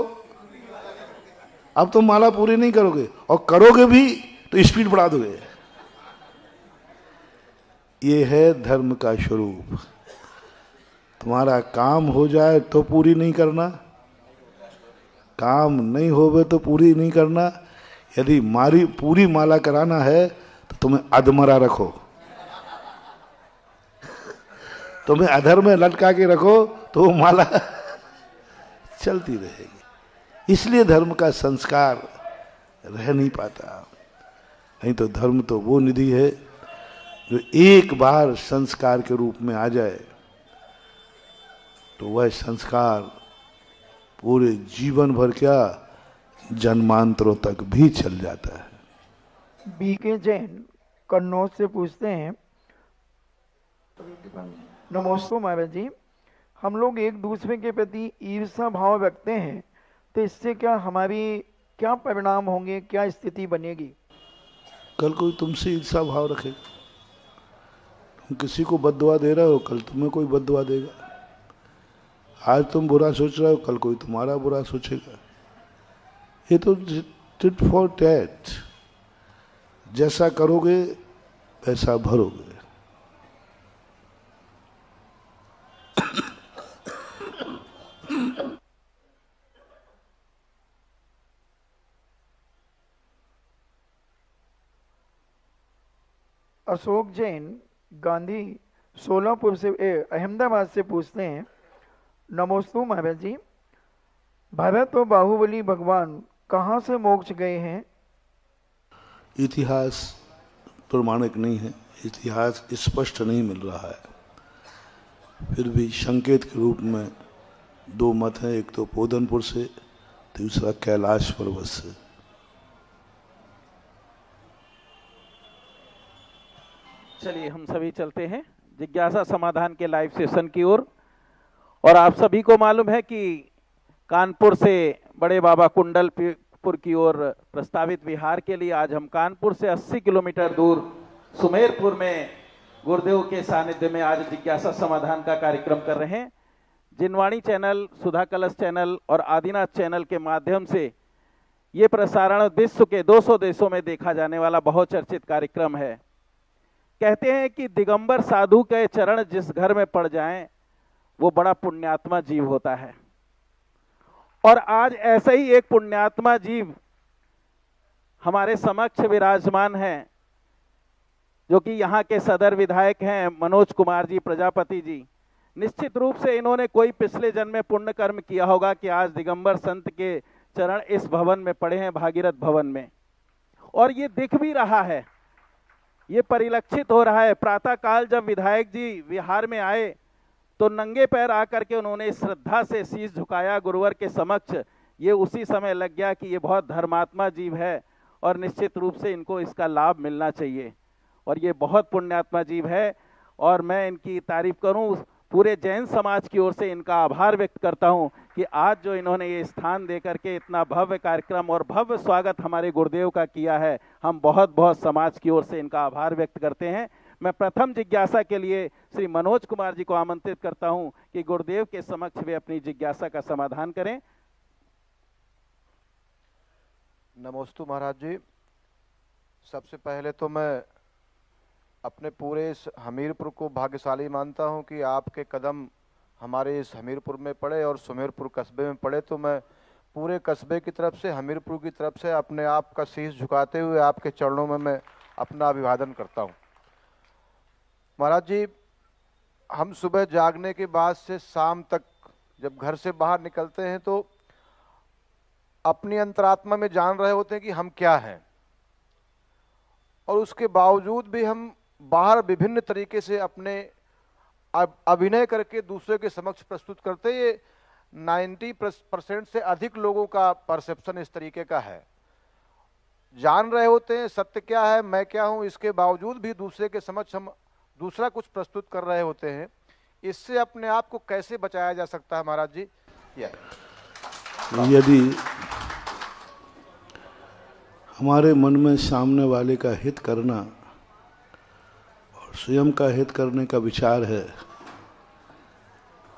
अब तो माला पूरी नहीं करोगे, और करोगे भी तो स्पीड बढ़ा दोगे। ये है धर्म का स्वरूप। तुम्हारा काम हो जाए तो पूरी नहीं करना, काम नहीं होवे तो पूरी नहीं करना। यदि पूरी माला कराना है तो तुम्हें अधमरा रखो, तुम्हें अधर में लटका के रखो तो वो माला चलती रहेगी। इसलिए धर्म का संस्कार रह नहीं पाता। नहीं तो धर्म तो वो निधि है जो एक बार संस्कार के रूप में आ जाए तो वह संस्कार पूरे जीवन भर क्या, जन्मांतरों तक भी चल जाता है। बीके जैन कन्नौज से पूछते हैं, नमस्ते महाराज जी, हम लोग एक दूसरे के प्रति ईर्ष्या भाव रखते हैं, तो इससे क्या हमारी क्या परिणाम होंगे, क्या स्थिति बनेगी? कल कोई तुमसे ईर्ष्या भाव रखेगा, तुम किसी को बद्दुआ दे रहे हो, कल तुम्हें कोई बद्दुआ देगा। आज तुम बुरा सोच रहे हो, कल कोई तुम्हारा बुरा सोचेगा। ये तो टिट फॉर टैट, जैसा करोगे वैसा भरोगे। अशोक जैन गांधी सोलापुर से अहमदाबाद से पूछते हैं, नमोस्तु महाराज जी, भरत और बाहुबली भगवान कहाँ से मोक्ष गए हैं? इतिहास प्रमाणिक नहीं है, इतिहास स्पष्ट नहीं मिल रहा है। फिर भी संकेत के रूप में दो मत हैं, एक तो पोदनपुर से, दूसरा कैलाश पर्वत से। चलिए हम सभी चलते हैं जिज्ञासा समाधान के लाइव सेशन की ओर। और आप सभी को मालूम है कि कानपुर से बड़े बाबा कुंडलपुर की ओर प्रस्तावित विहार के लिए आज हम कानपुर से 80 किलोमीटर दूर सुमेरपुर में गुरुदेव के सानिध्य में आज जिज्ञासा समाधान का कार्यक्रम कर रहे हैं। जिनवाणी चैनल, सुधा कलश चैनल और आदिनाथ चैनल के माध्यम से ये प्रसारण विश्व के 200 देशों में देखा जाने वाला बहुचर्चित कार्यक्रम है। कहते हैं कि दिगंबर साधु के चरण जिस घर में पड़ जाएं वो बड़ा पुण्यात्मा जीव होता है। और आज ऐसा ही एक पुण्यात्मा जीव हमारे समक्ष विराजमान है, जो कि यहाँ के सदर विधायक हैं मनोज कुमार जी प्रजापति जी। निश्चित रूप से इन्होंने कोई पिछले जन्म में पुण्य कर्म किया होगा कि आज दिगंबर संत के चरण इस भवन में पड़े हैं, भागीरथ भवन में। और ये दिख भी रहा है, ये परिलक्षित हो रहा है। प्रातः काल जब विधायक जी विहार में आए तो नंगे पैर आकर के उन्होंने श्रद्धा से शीश झुकाया गुरुवर के समक्ष। ये उसी समय लग गया कि ये बहुत धर्मात्मा जीव है और निश्चित रूप से इनको इसका लाभ मिलना चाहिए। और ये बहुत पुण्यात्मा जीव है और मैं इनकी तारीफ करूं, पूरे जैन समाज की ओर से इनका आभार व्यक्त करता हूं कि आज जो इन्होंने ये स्थान देकर के इतना भव्य कार्यक्रम और भव्य स्वागत हमारे गुरुदेव का किया है, हम बहुत बहुत समाज की ओर से इनका आभार व्यक्त करते हैं। मैं प्रथम जिज्ञासा के लिए श्री मनोज कुमार जी को आमंत्रित करता हूं कि गुरुदेव के समक्ष वे अपनी जिज्ञासा का समाधान करें। नमोस्तु महाराज जी। सबसे पहले तो मैं अपने पूरे इस हमीरपुर को भाग्यशाली मानता हूं कि आपके कदम हमारे इस हमीरपुर में पड़े और सुमेरपुर कस्बे में पड़े। तो मैं पूरे कस्बे की तरफ से, हमीरपुर की तरफ से अपने आप का शीश झुकाते हुए आपके चरणों में मैं अपना अभिवादन करता हूं। महाराज जी, हम सुबह जागने के बाद से शाम तक जब घर से बाहर निकलते हैं तो अपनी अंतरात्मा में जान रहे होते हैं कि हम क्या हैं, और उसके बावजूद भी हम बाहर विभिन्न तरीके से अपने अभिनय करके दूसरे के समक्ष प्रस्तुत करते। ये 90% से अधिक लोगों का परसेप्शन इस तरीके का है। जान रहे होते हैं सत्य क्या है, मैं क्या हूं, इसके बावजूद भी दूसरे के समक्ष हम दूसरा कुछ प्रस्तुत कर रहे होते हैं। इससे अपने आप को कैसे बचाया जा सकता है महाराज जी? यदि हमारे मन में सामने वाले का हित करना और स्वयं का हित करने का विचार है,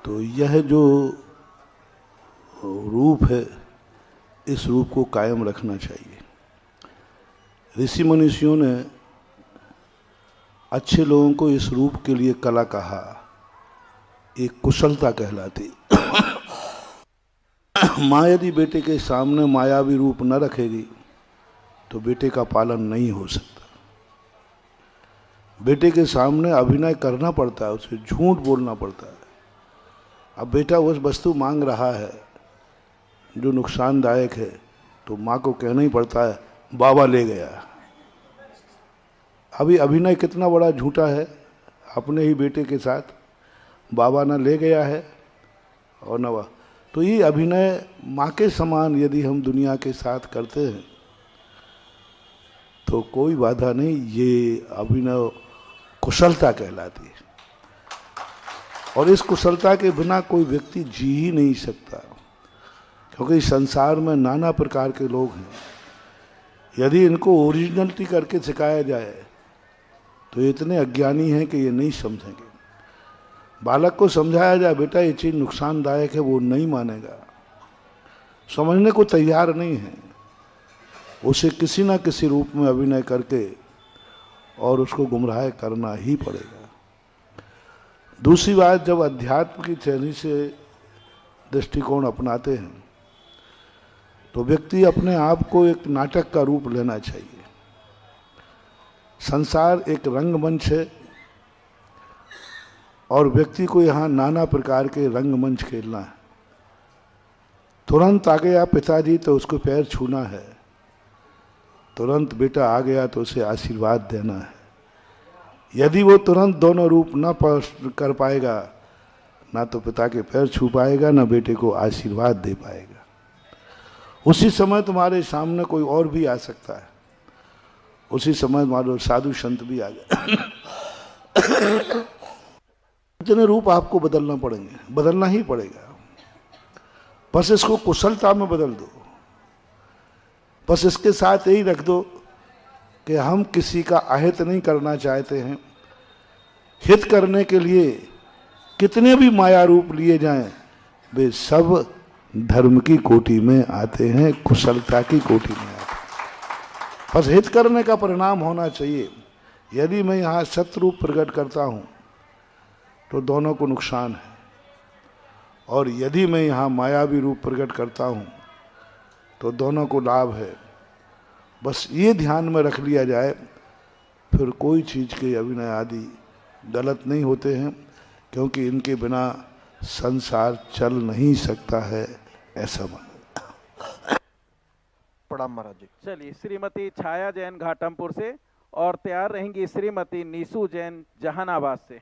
तो यह जो रूप है इस रूप को कायम रखना चाहिए। ऋषि मनीषियों ने अच्छे लोगों को इस रूप के लिए कला कहा, एक कुशलता कहलाती। माँ यदि बेटे के सामने मायावी रूप न रखेगी तो बेटे का पालन नहीं हो सकता। बेटे के सामने अभिनय करना पड़ता है, उसे झूठ बोलना पड़ता है। अब बेटा उस वस्तु मांग रहा है जो नुकसानदायक है, तो माँ को कहना ही पड़ता है बाबा ले गया। अभी अभिनय कितना बड़ा झूठा है अपने ही बेटे के साथ, बाबा ना ले गया है और न वह। तो ये अभिनय माँ के समान यदि हम दुनिया के साथ करते हैं तो कोई बाधा नहीं, ये अभिनय कुशलता कहलाती है। और इस कुशलता के बिना कोई व्यक्ति जी ही नहीं सकता, क्योंकि संसार में नाना प्रकार के लोग हैं। यदि इनको ओरिजिनलिटी करके सिखाया जाए तो इतने अज्ञानी हैं कि ये नहीं समझेंगे। बालक को समझाया जाए बेटा ये चीज़ नुकसानदायक है, वो नहीं मानेगा, समझने को तैयार नहीं है। उसे किसी ना किसी रूप में अभिनय करके और उसको गुमराह करना ही पड़ेगा। दूसरी बात, जब अध्यात्म की शैली से दृष्टिकोण अपनाते हैं तो व्यक्ति अपने आप को एक नाटक का रूप लेना चाहिए। संसार एक रंगमंच है और व्यक्ति को यहाँ नाना प्रकार के रंगमंच खेलना है। तुरंत आ गया पिताजी तो उसको पैर छूना है, तुरंत बेटा आ गया तो उसे आशीर्वाद देना है। यदि वो तुरंत दोनों रूप न कर पाएगा, ना तो पिता के पैर छू पाएगा, ना बेटे को आशीर्वाद दे पाएगा। उसी समय तुम्हारे सामने कोई और भी आ सकता है, उसी समय मान साधु संत भी आ गए। इतने रूप आपको बदलना पड़ेंगे, बदलना ही पड़ेगा। बस इसको कुशलता में बदल दो। बस इसके साथ यही रख दो कि हम किसी का अहित नहीं करना चाहते हैं। हित करने के लिए कितने भी माया रूप लिए जाएं, वे सब धर्म की कोटि में आते हैं, कुशलता की कोटि में आते हैं। बस हित करने का परिणाम होना चाहिए। यदि मैं यहाँ शत्रुरूप प्रकट करता हूँ तो दोनों को नुकसान है, और यदि मैं यहाँ मायावी रूप प्रकट करता हूँ तो दोनों को लाभ है। बस ये ध्यान में रख लिया जाए, फिर कोई चीज़ के अभिनय आदि गलत नहीं होते हैं, क्योंकि इनके बिना संसार चल नहीं सकता है, ऐसा मान। प्रणाम महाराज जी। चलिए, श्रीमती छाया जैन घाटमपुर से, और तैयार रहेंगी श्रीमती नीसू जैन जहानाबाद से।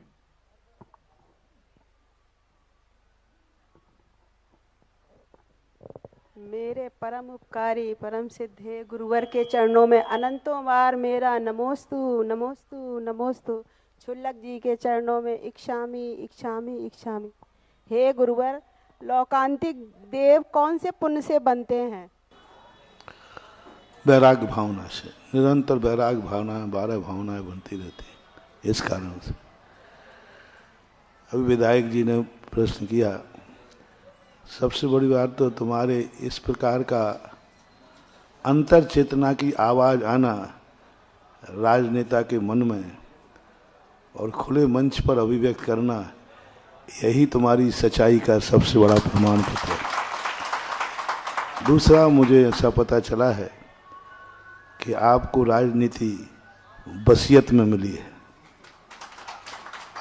मेरे परम उपकारी परम सिद्धे गुरुवर के चरणों में अनंतों बार मेरा नमोस्तु नमोस्तु नमोस्तु। क्षुल्लक जी के चरणों में इक्षामी इक्षामी इक्षामी। हे गुरुवर, लौकांतिक देव कौन से पुण्य से बनते हैं? वैराग्य भावना से। निरंतर वैराग्य भावनाएं, 12 भावनाएं बनती रहती हैं। इस कारण से अभी विधायक जी ने प्रश्न किया, सबसे बड़ी बात तो तुम्हारे इस प्रकार का अंतर चेतना की आवाज़ आना राजनेता के मन में और खुले मंच पर अभिव्यक्त करना, यही तुम्हारी सच्चाई का सबसे बड़ा प्रमाण पत्र है। दूसरा, मुझे ऐसा पता चला है कि आपको राजनीति वसीयत में मिली है।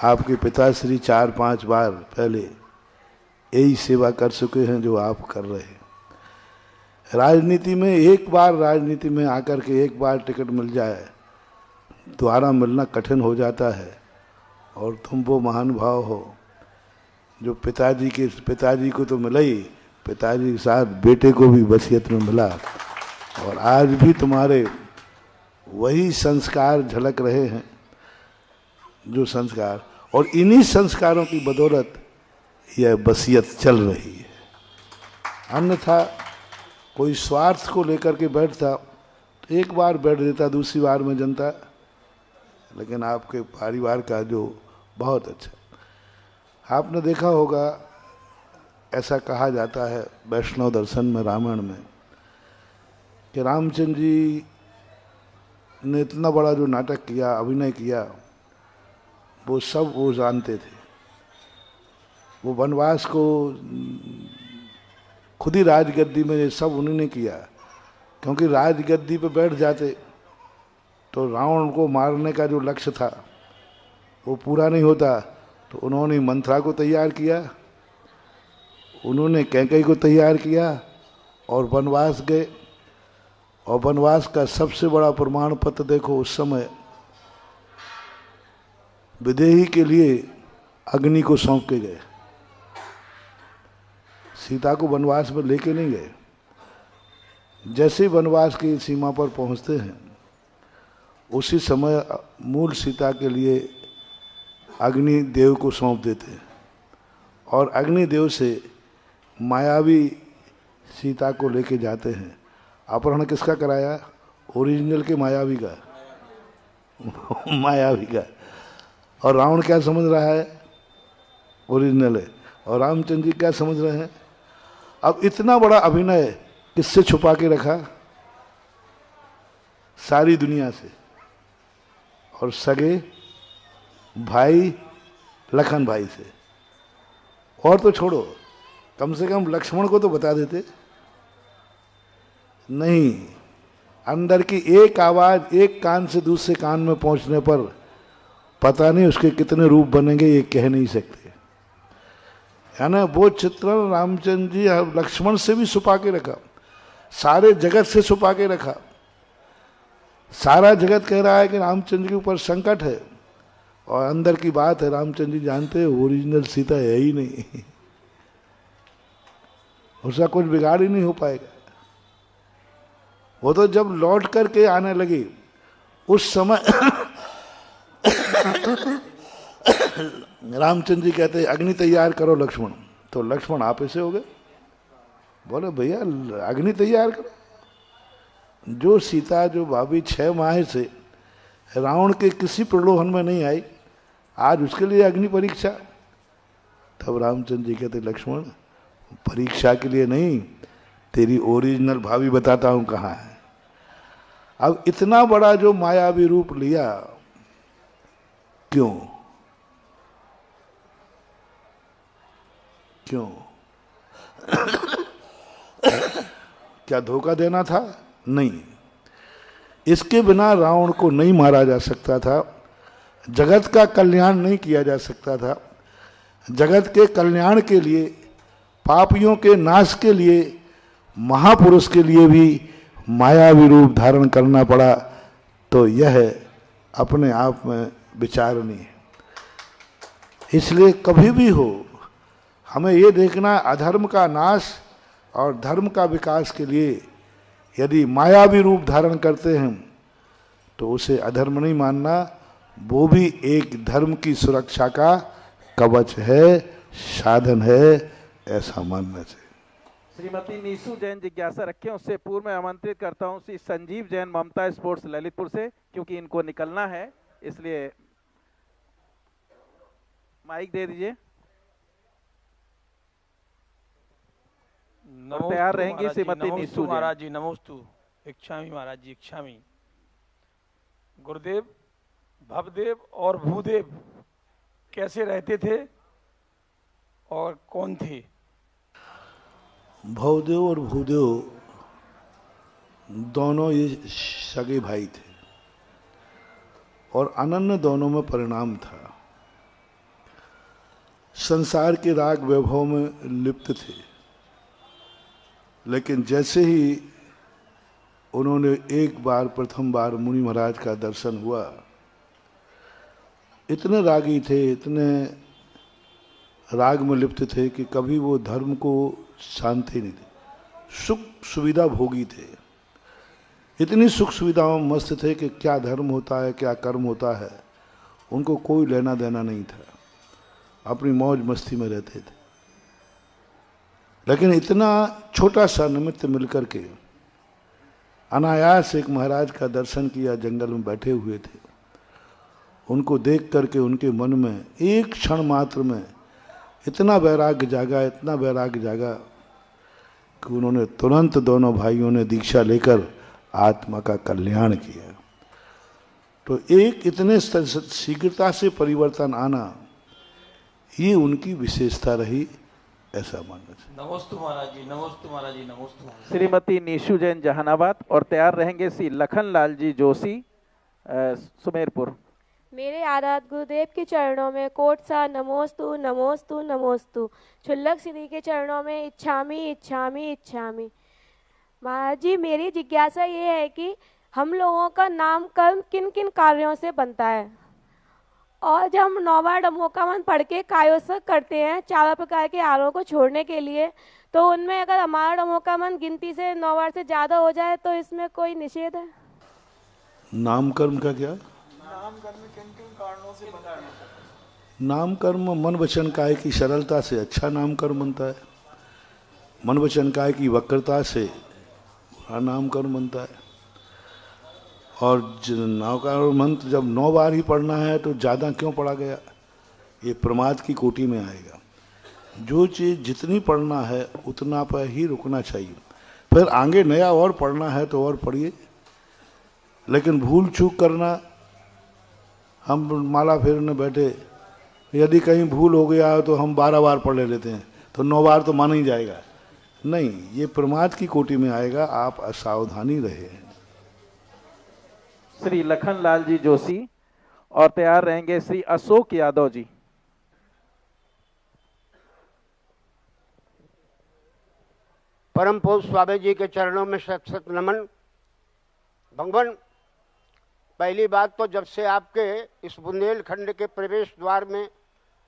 आपके पिताश्री 4-5 बार पहले यही सेवा कर चुके हैं जो आप कर रहे हैं। राजनीति में एक बार, राजनीति में आकर के एक बार टिकट मिल जाए, दोबारा मिलना कठिन हो जाता है। और तुम वो महानुभाव हो जो पिताजी को तो मिला ही, पिताजी के साथ बेटे को भी वसीयत में मिला, और आज भी तुम्हारे वही संस्कार झलक रहे हैं जो संस्कार, और इन्हीं संस्कारों की बदौलत यह वसीयत चल रही है। अन्यथा कोई स्वार्थ को लेकर के बैठता तो एक बार बैठ देता, दूसरी बार में जनता। लेकिन आपके परिवार का जो बहुत अच्छा, आपने देखा होगा, ऐसा कहा जाता है वैष्णव दर्शन में, रामायण में, कि रामचंद्र जी ने इतना बड़ा जो नाटक किया, अभिनय किया, वो सब वो जानते थे। वो वनवास को खुद ही राजगद्दी में सब उन्होंने किया, क्योंकि राजगद्दी पे बैठ जाते तो रावण को मारने का जो लक्ष्य था वो पूरा नहीं होता। तो उन्होंने मंथरा को तैयार किया, उन्होंने कैकेयी को तैयार किया और वनवास गए। और वनवास का सबसे बड़ा प्रमाण पत्र देखो, उस समय विदेही के लिए अग्नि को सौंप के गए, सीता को वनवास में लेके नहीं गए। जैसे ही वनवास की सीमा पर पहुंचते हैं, उसी समय मूल सीता के लिए अग्नि देव को सौंप देते हैं, और अग्नि देव से मायावी सीता को लेके जाते हैं। अपहरण किसका कराया? ओरिजिनल के मायावी का मायावी का। और रावण क्या समझ रहा है? ओरिजिनल है। और रामचंद्र जी क्या समझ रहे हैं? अब इतना बड़ा अभिनय किससे छुपा के रखा? सारी दुनिया से, और सगे भाई लखन भाई से। और तो छोड़ो, कम से कम लक्ष्मण को तो बता देते। नहीं, अंदर की एक आवाज एक कान से दूसरे कान में पहुंचने पर पता नहीं उसके कितने रूप बनेंगे, ये कह नहीं सकते। है ना, वो चित्रण रामचंद्र जी लक्ष्मण से भी छुपा के रखा, सारे जगत से छुपा के रखा। सारा जगत कह रहा है कि रामचंद्र के ऊपर संकट है, और अंदर की बात है रामचंद्र जी जानते हैं ओरिजिनल सीता है ही नहीं, उसका कुछ बिगाड़ ही नहीं हो पाएगा। वो तो जब लौट करके आने लगी उस समय रामचंद्र जी कहते अग्नि तैयार करो लक्ष्मण, तो लक्ष्मण आप ऐसे हो गए, बोले भैया अग्नि तैयार करो। जो सीता जो भाभी 6 माह से रावण के किसी प्रलोभन में नहीं आई, आज उसके लिए अग्नि परीक्षा। तब रामचंद्र जी कहते लक्ष्मण परीक्षा के लिए नहीं, तेरी ओरिजिनल भाभी बताता हूं कहाँ है। अब इतना बड़ा जो मायावी रूप लिया, क्यों क्यों क्या धोखा देना था? नहीं, इसके बिना रावण को नहीं मारा जा सकता था, जगत का कल्याण नहीं किया जा सकता था। जगत के कल्याण के लिए, पापियों के नाश के लिए, महापुरुष के लिए भी मायावी रूप धारण करना पड़ा, तो यह अपने आप में विचारणीय है। इसलिए कभी भी हो हमें ये देखना, अधर्म का नाश और धर्म का विकास के लिए यदि मायावी रूप धारण करते हैं तो उसे अधर्म नहीं मानना, वो भी एक धर्म की सुरक्षा का कवच है, साधन है, ऐसा मानना चाहिए। श्रीमती नीसू जैन जिज्ञासा रखें, उससे पूर्व मैं आमंत्रित करता हूं श्री संजीव जैन ममता स्पोर्ट्स ललितपुर से, क्योंकि इनको निकलना है, इसलिए माइक दे दीजिए। तैयार रहेंगी श्रीमती नीसू महाराज जी। नमोस्तु। इच्छामी महाराज जी, इच्छामी। गुरुदेव, भवदेव और भूदेव कैसे रहते थे और कौन थे? भवदेव और भूदेव दोनों ये सगे भाई थे और अनन्य दोनों में परिणाम था। संसार के राग वैभव में लिप्त थे, लेकिन जैसे ही उन्होंने एक बार प्रथम बार मुनि महाराज का दर्शन हुआ, इतने रागी थे, इतने राग में लिप्त थे कि कभी वो धर्म को शांति नहीं थे, सुख सुविधा भोगी थे। इतनी सुख सुविधाओं में मस्त थे कि क्या धर्म होता है, क्या कर्म होता है, उनको कोई लेना देना नहीं था, अपनी मौज मस्ती में रहते थे। लेकिन इतना छोटा सा निमित्त मिलकर के अनायास एक महाराज का दर्शन किया, जंगल में बैठे हुए थे। उनको देख करके उनके मन में एक क्षण मात्र में इतना वैराग्य जागा, इतना वैराग्य जागा कि उन्होंने तुरंत दोनों भाइयों ने दीक्षा लेकर आत्मा का कल्याण किया। तो एक इतने शीघ्रता से परिवर्तन आना, ये उनकी विशेषता रही, ऐसा मानना चाहिए। नमोस्तु महाराज जी, नमोस्तु महाराज जी, नमोस्तु महाराज जी। श्रीमती नीशू जैन जहानाबाद, और तैयार रहेंगे श्री लखन लाल जी जोशी सुमेरपुर। मेरे आराध गुरुदेव के चरणों में कोट सा नमोस्तु नमोस्तु नमोस्तु। क्षुल्लक श्री के चरणों में इच्छामी इच्छामी इच्छामी। महाराज जी, मेरी जिज्ञासा ये है कि हम लोगों का नाम कर्म किन किन कार्यों से बनता है, और जब हम 9 बार डमोकामन पढ़ के कायोत्सर्ग करते हैं 4 प्रकार के आरों को छोड़ने के लिए, तो उनमें अगर हमारा डमोकामन गिनती से 9 बार से ज़्यादा हो जाए तो इसमें कोई निषेध है? नाम कर्म का क्या? नाम कर्म किन किन कारणों से बनता है? नाम कर्म मन वचन काय की सरलता से अच्छा नाम कर्म बनता है, मन वचन काय की वक्रता से बुरा नाम कर्म बनता है। और नामकार मंत्र जब 9 बार ही पढ़ना है तो ज़्यादा क्यों पढ़ा गया, ये प्रमाद की कोटि में आएगा। जो चीज़ जितनी पढ़ना है उतना पर ही रुकना चाहिए, फिर आगे नया और पढ़ना है तो और पढ़िए, लेकिन भूल चूक करना, हम माला फेरने बैठे, यदि कहीं भूल हो गया तो हम 12 बार पढ़ लेते हैं, तो 9 बार तो माना ही जाएगा। नहीं, ये प्रमाद की कोटि में आएगा, आप असावधानी रहे। श्री लखनलाल जी जोशी और तैयार रहेंगे श्री अशोक यादव जी। परम पूज्य स्वामी जी के चरणों में शत शत नमन। भगवान, पहली बात तो जब से आपके इस बुंदेलखंड के प्रवेश द्वार में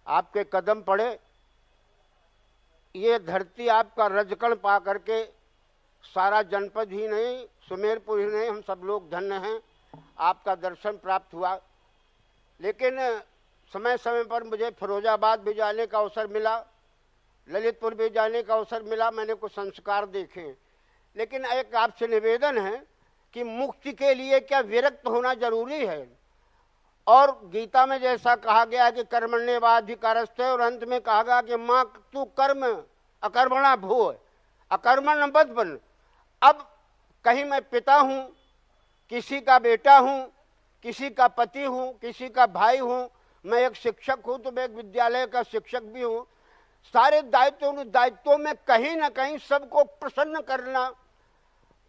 आपके कदम पड़े, ये धरती आपका रजकण पा करके सारा जनपद ही नहीं, सुमेरपुर ही नहीं, हम सब लोग धन्य हैं, आपका दर्शन प्राप्त हुआ। लेकिन समय समय पर मुझे फिरोजाबाद भी जाने का अवसर मिला, ललितपुर भी जाने का अवसर मिला, मैंने कुछ संस्कार देखे। लेकिन एक आपसे निवेदन है कि मुक्ति के लिए क्या विरक्त होना जरूरी है? और गीता में जैसा कहा गया है कि कर्मण्येवाधिकारस्ते, और अंत में कहा गया कि माँ तू कर्म अकर्मणा भो, अकर्मण मत बन। अब कहीं मैं पिता हूँ, किसी का बेटा हूँ, किसी का पति हूँ, किसी का भाई हूँ, मैं एक शिक्षक हूँ, तो मैं एक विद्यालय का शिक्षक भी हूँ। सारे दायित्वों में कहीं ना कहीं सबको प्रसन्न करना,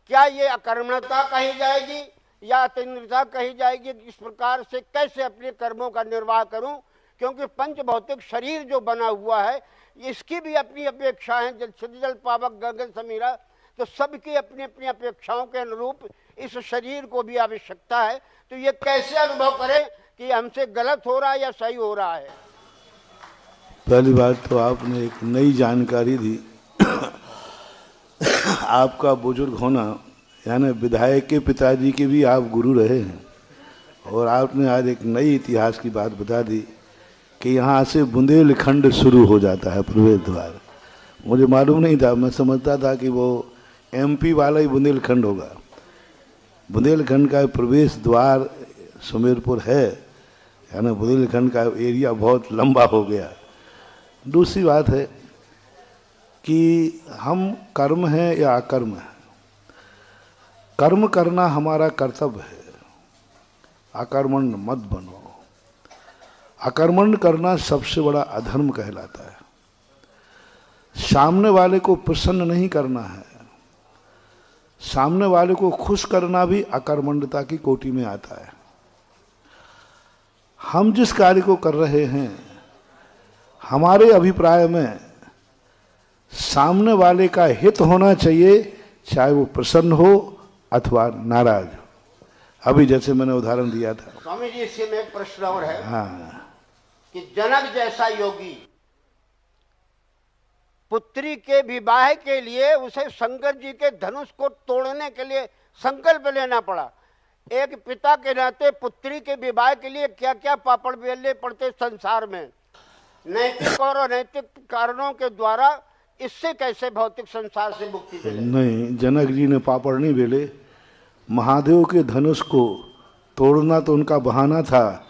क्या ये अकर्मणता कही जाएगी या अतिन्द्रियता कही जाएगी? इस प्रकार से कैसे अपने कर्मों का निर्वाह करूं? क्योंकि पंच भौतिक शरीर जो बना हुआ है, इसकी भी अपनी अपेक्षाएं, जल क्षुद्र जल पावक गगन समीरा, तो सबकी अपनी अपनी अपेक्षाओं के अनुरूप इस शरीर को भी आवश्यकता है। तो ये कैसे अनुभव करें कि हमसे गलत हो रहा है या सही हो रहा है? पहली बात तो आपने एक नई जानकारी दी। आपका बुजुर्ग होना, यानी विधायक के पिताजी के भी आप गुरु रहे हैं, और आपने आज एक नई इतिहास की बात बता दी कि यहाँ से बुंदेलखंड शुरू हो जाता है प्रवेश द्वार। मुझे मालूम नहीं था, मैं समझता था कि वो MP वाला ही बुंदेलखंड होगा। बुंदेलखंड का प्रवेश द्वार सुमेरपुर है, यानी बुंदेलखंड का एरिया बहुत लंबा हो गया। दूसरी बात है कि हम कर्म हैं या अकर्म है। कर्म करना हमारा कर्तव्य है, अकर्मण मत बनो। अकर्मण करना सबसे बड़ा अधर्म कहलाता है। सामने वाले को प्रसन्न नहीं करना है, सामने वाले को खुश करना भी अकर्मण्यता की कोटि में आता है। हम जिस कार्य को कर रहे हैं, हमारे अभिप्राय में सामने वाले का हित होना चाहिए, चाहे वो प्रसन्न हो अथवा नाराज हो। अभी जैसे मैंने उदाहरण दिया था। स्वामी जी, इससे में एक प्रश्न और है। हाँ, कि जनक जैसा योगी पुत्री के विवाह के लिए उसे शंकर जी के धनुष को तोड़ने के लिए संकल्प लेना पड़ा। एक पिता के नाते पुत्री के विवाह के लिए क्या क्या पापड़ बेलने पड़ते संसार में। नैतिक और अनैतिक कारणों के द्वारा इससे कैसे भौतिक संसार से मुक्ति मिले? नहीं, जनक जी ने पापड़ नहीं बेले। महादेव के धनुष को तोड़ना तो उनका बहाना था,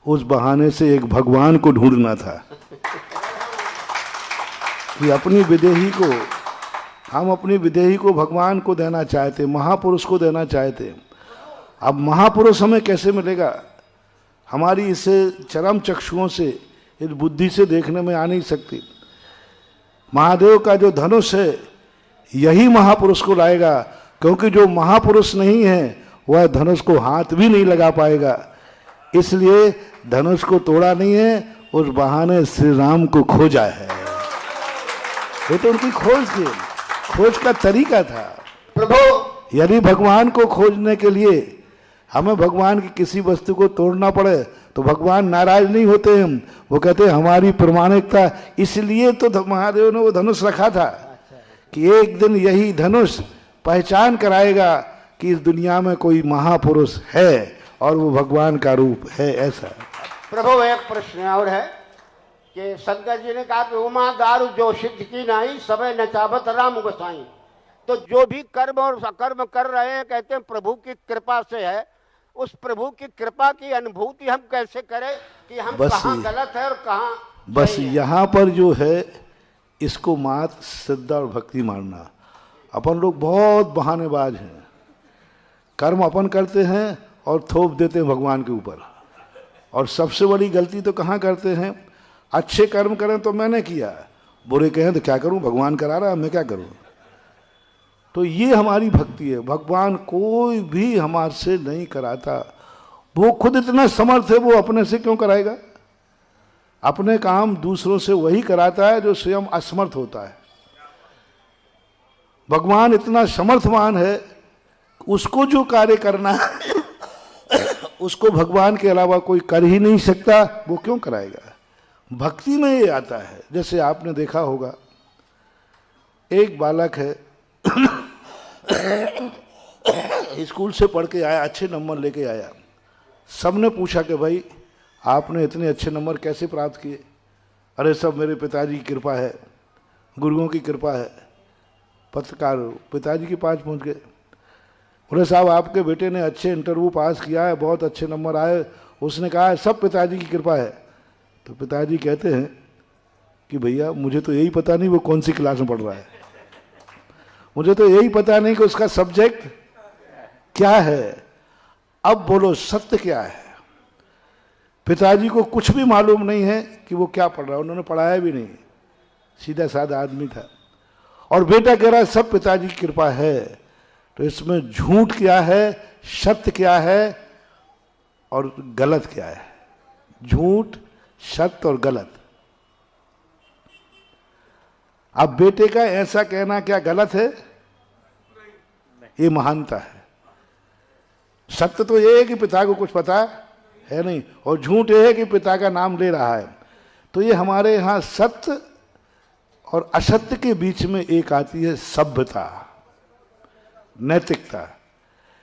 उस बहाने से एक भगवान को ढूंढना था कि अपनी विदेही को, हम अपनी विदेही को भगवान को देना चाहते, महापुरुष को देना चाहते। अब महापुरुष हमें कैसे मिलेगा? हमारी इसे चरम चक्षुओं से, इस बुद्धि से देखने में आ नहीं सकती। महादेव का जो धनुष है यही महापुरुष को लाएगा, क्योंकि जो महापुरुष नहीं है वह धनुष को हाथ भी नहीं लगा पाएगा। इसलिए धनुष को तोड़ा नहीं है, उस बहाने श्री राम को खोजा है। ये तो उनकी खोज का तरीका था। प्रभु, यदि भगवान को खोजने के लिए हमें भगवान की किसी वस्तु को तोड़ना पड़े तो भगवान नाराज नहीं होते हैं, वो कहते हैं हमारी प्रमाणिकता। इसलिए तो महादेव ने वो धनुष रखा था कि एक दिन यही धनुष पहचान कराएगा कि इस दुनिया में कोई महापुरुष है और वो भगवान का रूप है। ऐसा प्रभु, एक प्रश्न और है कि शंकर जी ने कहा कि उमा दारू जो सिद्ध की नहीं, सबे नचावत राम गोसाई। तो जो भी कर्म और अकर्म कर रहे हैं, कहते हैं प्रभु की कृपा से है। उस प्रभु की कृपा की अनुभूति हम कैसे करें कि हम कहाँ गलत है और कहाँ बस यहाँ पर जो है इसको मात श्रद्धा और भक्ति मानना। अपन लोग बहुत बहानेबाज हैं, कर्म अपन करते हैं और थोप देते हैं भगवान के ऊपर। और सबसे बड़ी गलती तो कहाँ करते हैं, अच्छे कर्म करें तो मैंने किया, बुरे कहें तो क्या करूं, भगवान करा रहा है, मैं क्या करूं। तो ये हमारी भक्ति है। भगवान कोई भी हमारे से नहीं कराता, वो खुद इतना समर्थ है, वो अपने से क्यों कराएगा। अपने काम दूसरों से वही कराता है जो स्वयं असमर्थ होता है। भगवान इतना समर्थवान है, उसको जो कार्य करना है उसको भगवान के अलावा कोई कर ही नहीं सकता, वो क्यों कराएगा। भक्ति में ये आता है। जैसे आपने देखा होगा, एक बालक है स्कूल से पढ़ के आया, अच्छे नंबर लेके आया। सबने पूछा कि भाई आपने इतने अच्छे नंबर कैसे प्राप्त किए। अरे सब मेरे पिताजी की कृपा है, गुरुओं की कृपा है। पत्रकार पिताजी के पास पहुंच गए, बोले साहब आपके बेटे ने अच्छे इंटरव्यू पास किया है, बहुत अच्छे नंबर आए। उसने कहा है सब पिताजी की कृपा है। तो पिताजी कहते हैं कि भैया मुझे तो यही पता नहीं वो कौन सी क्लास में पढ़ रहा है, मुझे तो यही पता नहीं कि उसका सब्जेक्ट क्या है। अब बोलो सत्य क्या है। पिताजी को कुछ भी मालूम नहीं है कि वो क्या पढ़ रहा है, उन्होंने पढ़ाया भी नहीं, सीधा साधा आदमी था। और बेटा कह रहा है सब पिताजी की कृपा है। तो इसमें झूठ क्या है, सत्य क्या है और गलत क्या है। झूठ, सत्य और गलत। अब बेटे का ऐसा कहना क्या गलत है, ये महानता है। सत्य तो ये है कि पिता को कुछ पता है नहीं, और झूठ ये है कि पिता का नाम ले रहा है। तो ये हमारे यहाँ सत्य और असत्य के बीच में एक आती है सभ्यता, नैतिकता।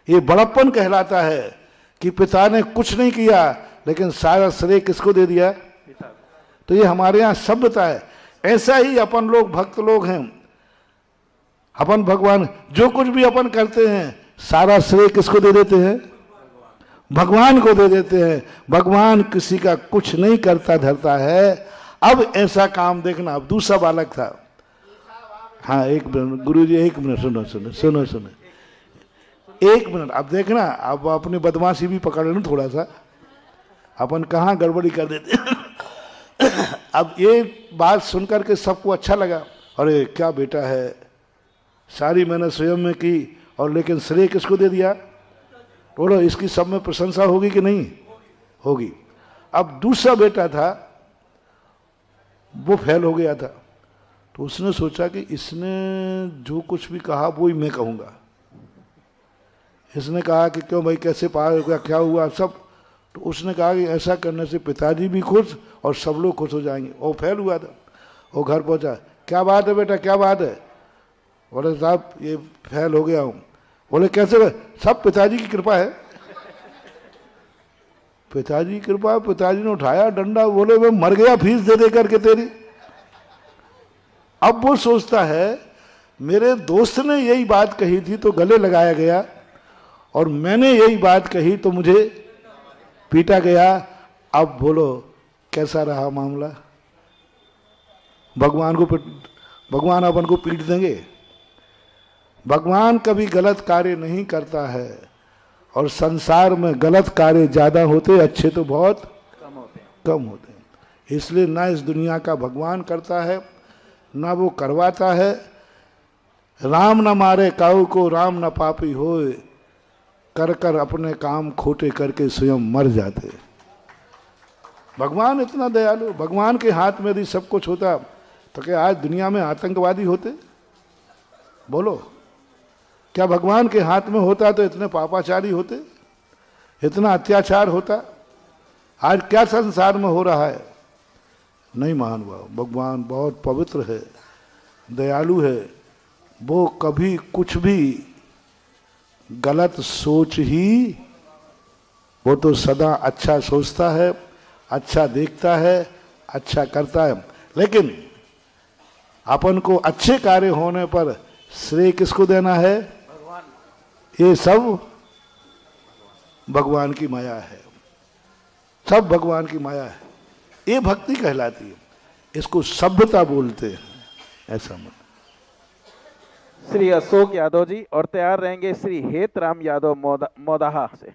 ये बड़प्पन कहलाता है कि पिता ने कुछ नहीं किया लेकिन सारा श्रेय किसको दे दिया। तो ये हमारे यहाँ सभ्यता है। ऐसा ही अपन लोग भक्त लोग हैं, अपन भगवान जो कुछ भी अपन करते हैं सारा श्रेय किसको दे देते हैं, भगवान को दे देते हैं। भगवान किसी का कुछ नहीं करता धरता है। अब ऐसा काम देखना। अब दूसरा बालक था, हाँ एक मिनट गुरुजी, एक मिनट सुनो सुनो सुनो सुनो, एक मिनट। अब देखना, अब अपनी बदमाशी भी पकड़ लेना थोड़ा सा, अपन कहाँ गड़बड़ी कर देते अब ये बात सुनकर के सबको अच्छा लगा, अरे क्या बेटा है, सारी मैंने स्वयं में की और लेकिन श्रेय किसको दे दिया। बोलो इसकी सब में प्रशंसा होगी कि नहीं होगी। अब दूसरा बेटा था, वो फेल हो गया था। तो उसने सोचा कि इसने जो कुछ भी कहा वो ही मैं कहूँगा। इसने कहा कि क्यों भाई कैसे पार हो गया, क्या हुआ सब। तो उसने कहा कि ऐसा करने से पिताजी भी खुश और सब लोग खुश हो जाएंगे। वो फेल हुआ था, वो घर पहुंचा, क्या बात है बेटा क्या बात है। बोले साहब ये फेल हो गया हूँ। बोले कैसे, सब पिताजी की कृपा है। पिताजी की कृपा, पिताजी ने उठाया डंडा, बोले मैं मर गया फीस दे दे करके तेरी। अब वो सोचता है मेरे दोस्त ने यही बात कही थी तो गले लगाया गया, और मैंने यही बात कही तो मुझे पीटा गया। अब बोलो कैसा रहा मामला। भगवान अपन को पीट देंगे। भगवान कभी गलत कार्य नहीं करता है, और संसार में गलत कार्य ज्यादा होते, अच्छे तो बहुत कम होते हैं। इसलिए ना इस दुनिया का भगवान करता है ना वो करवाता है। राम न मारे काऊ को राम न पापी होए, कर कर अपने काम खोटे करके स्वयं मर जाते। भगवान इतना दयालु। भगवान के हाथ में यदि सब कुछ होता तो क्या आज दुनिया में आतंकवादी होते। बोलो क्या भगवान के हाथ में होता तो इतने पापाचारी होते, इतना अत्याचार होता। आज क्या संसार में हो रहा है। नहीं महानुभाव, भगवान बहुत पवित्र है, दयालु है। वो कभी कुछ भी गलत सोच ही, वो तो सदा अच्छा सोचता है, अच्छा देखता है, अच्छा करता है। लेकिन अपन को अच्छे कार्य होने पर श्रेय किसको देना है, ये सब भगवान की माया है, सब भगवान की माया है। ये भक्ति कहलाती है, इसको सभ्यता बोलते हैं। ऐसा मत। श्री अशोक यादव जी, और तैयार रहेंगे श्री हेतराम यादव मोदाहा से।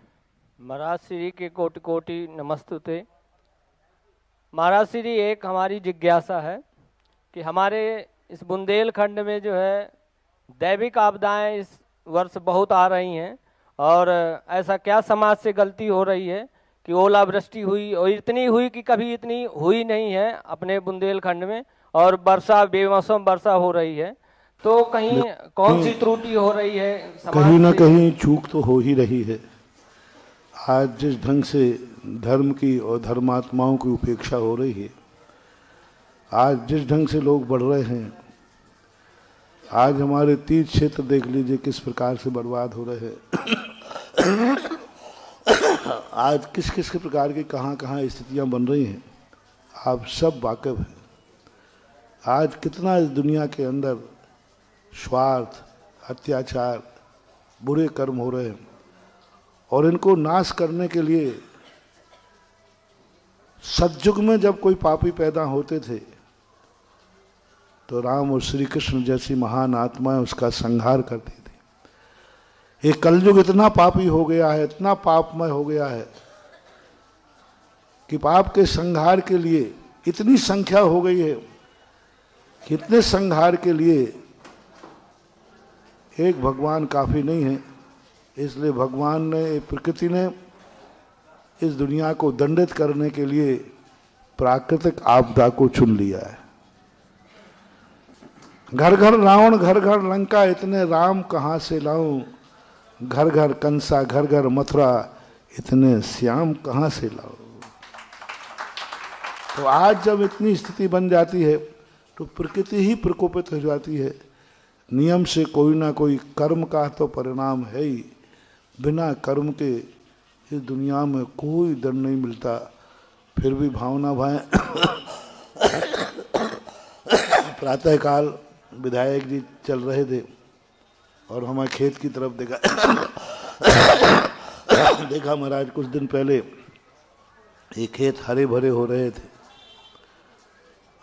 महाराज श्री के कोटि कोटि नमस्तुते। महाराज श्री, एक हमारी जिज्ञासा है कि हमारे इस बुंदेलखंड में जो है दैविक आपदाएं इस वर्ष बहुत आ रही हैं, और ऐसा क्या समाज से गलती हो रही है कि ओलावृष्टि हुई, और इतनी हुई कि कभी इतनी हुई नहीं है अपने बुंदेलखंड में, और वर्षा बेमौसम वर्षा हो रही है। तो कहीं कौन सी त्रुटि हो रही है समाज कहीं ना से? कहीं चूक तो हो ही रही है। आज जिस ढंग से धर्म की और धर्मात्माओं की उपेक्षा हो रही है, आज जिस ढंग से लोग बढ़ रहे हैं, आज हमारे तीर्थ क्षेत्र देख लीजिए किस प्रकार से बर्बाद हो रहे हैं। आज किस किस प्रकार की कहाँ कहाँ स्थितियाँ बन रही हैं, आप सब वाकिफ हैं। आज कितना इस दुनिया के अंदर स्वार्थ, अत्याचार, बुरे कर्म हो रहे हैं, और इनको नाश करने के लिए सतयुग में जब कोई पापी पैदा होते थे तो राम और श्री कृष्ण जैसी महान आत्माएं उसका संहार करती थी। ये कलयुग इतना पापी हो गया है, इतना पापमय हो गया है कि पाप के संहार के लिए इतनी संख्या हो गई है कि इतने संहार के लिए एक भगवान काफी नहीं है। इसलिए भगवान ने, प्रकृति ने इस दुनिया को दंडित करने के लिए प्राकृतिक आपदा को चुन लिया है। घर घर रावण, घर घर लंका, इतने राम कहाँ से लाऊं, घर घर कंसा, घर घर मथुरा, इतने श्याम कहाँ से लाऊं। तो आज जब इतनी स्थिति बन जाती है तो प्रकृति ही प्रकोपित हो जाती है। नियम से कोई ना कोई कर्म का तो परिणाम है ही। बिना कर्म के इस दुनिया में कोई दंड नहीं मिलता। फिर भी भावना भाई प्रातःकाल विधायक जी चल रहे थे और हमारे खेत की तरफ देखा महाराज, कुछ दिन पहले ये खेत हरे भरे हो रहे थे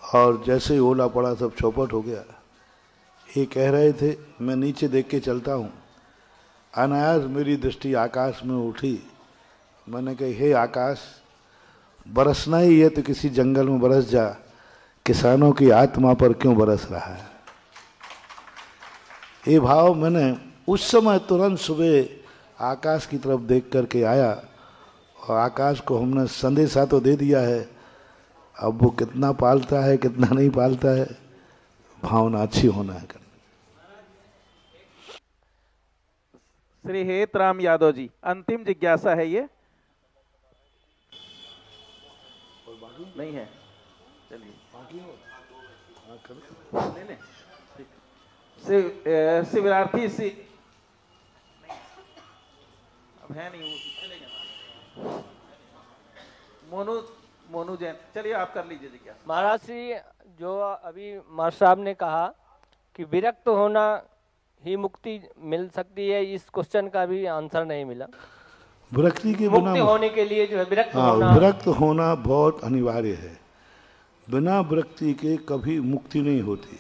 और जैसे ही ओला पड़ा सब चौपट हो गया। ये कह रहे थे, मैं नीचे देख के चलता हूँ, अनायास मेरी दृष्टि आकाश में उठी। मैंने कहा, हे आकाश, बरसना ही है तो किसी जंगल में बरस जा, किसानों की आत्मा पर क्यों बरस रहा है। ये भाव मैंने उस समय तुरंत सुबह आकाश की तरफ देख करके आया, और आकाश को हमने संदेशा तो दे दिया है, अब वो कितना पालता है कितना नहीं पालता है, भावना अच्छी होना है। श्री हेत राम यादव जी, अंतिम जिज्ञासा है ये, नहीं है, चलिए शिवरार्थी सी अब है नहीं, चलेगा मोनू जैन, चलिए आप कर लीजिए जिज्ञासा। महाराज श्री, जो अभी महाराज साहब ने कहा कि विरक्त होना ही मुक्ति मिल सकती है, इस क्वेश्चन का भी आंसर नहीं मिला। विरक्ति के बिना मुक्ति होने के लिए जो है विरक्त विरक्त होना बहुत अनिवार्य है। बिना विरक्ति के कभी मुक्ति नहीं होती।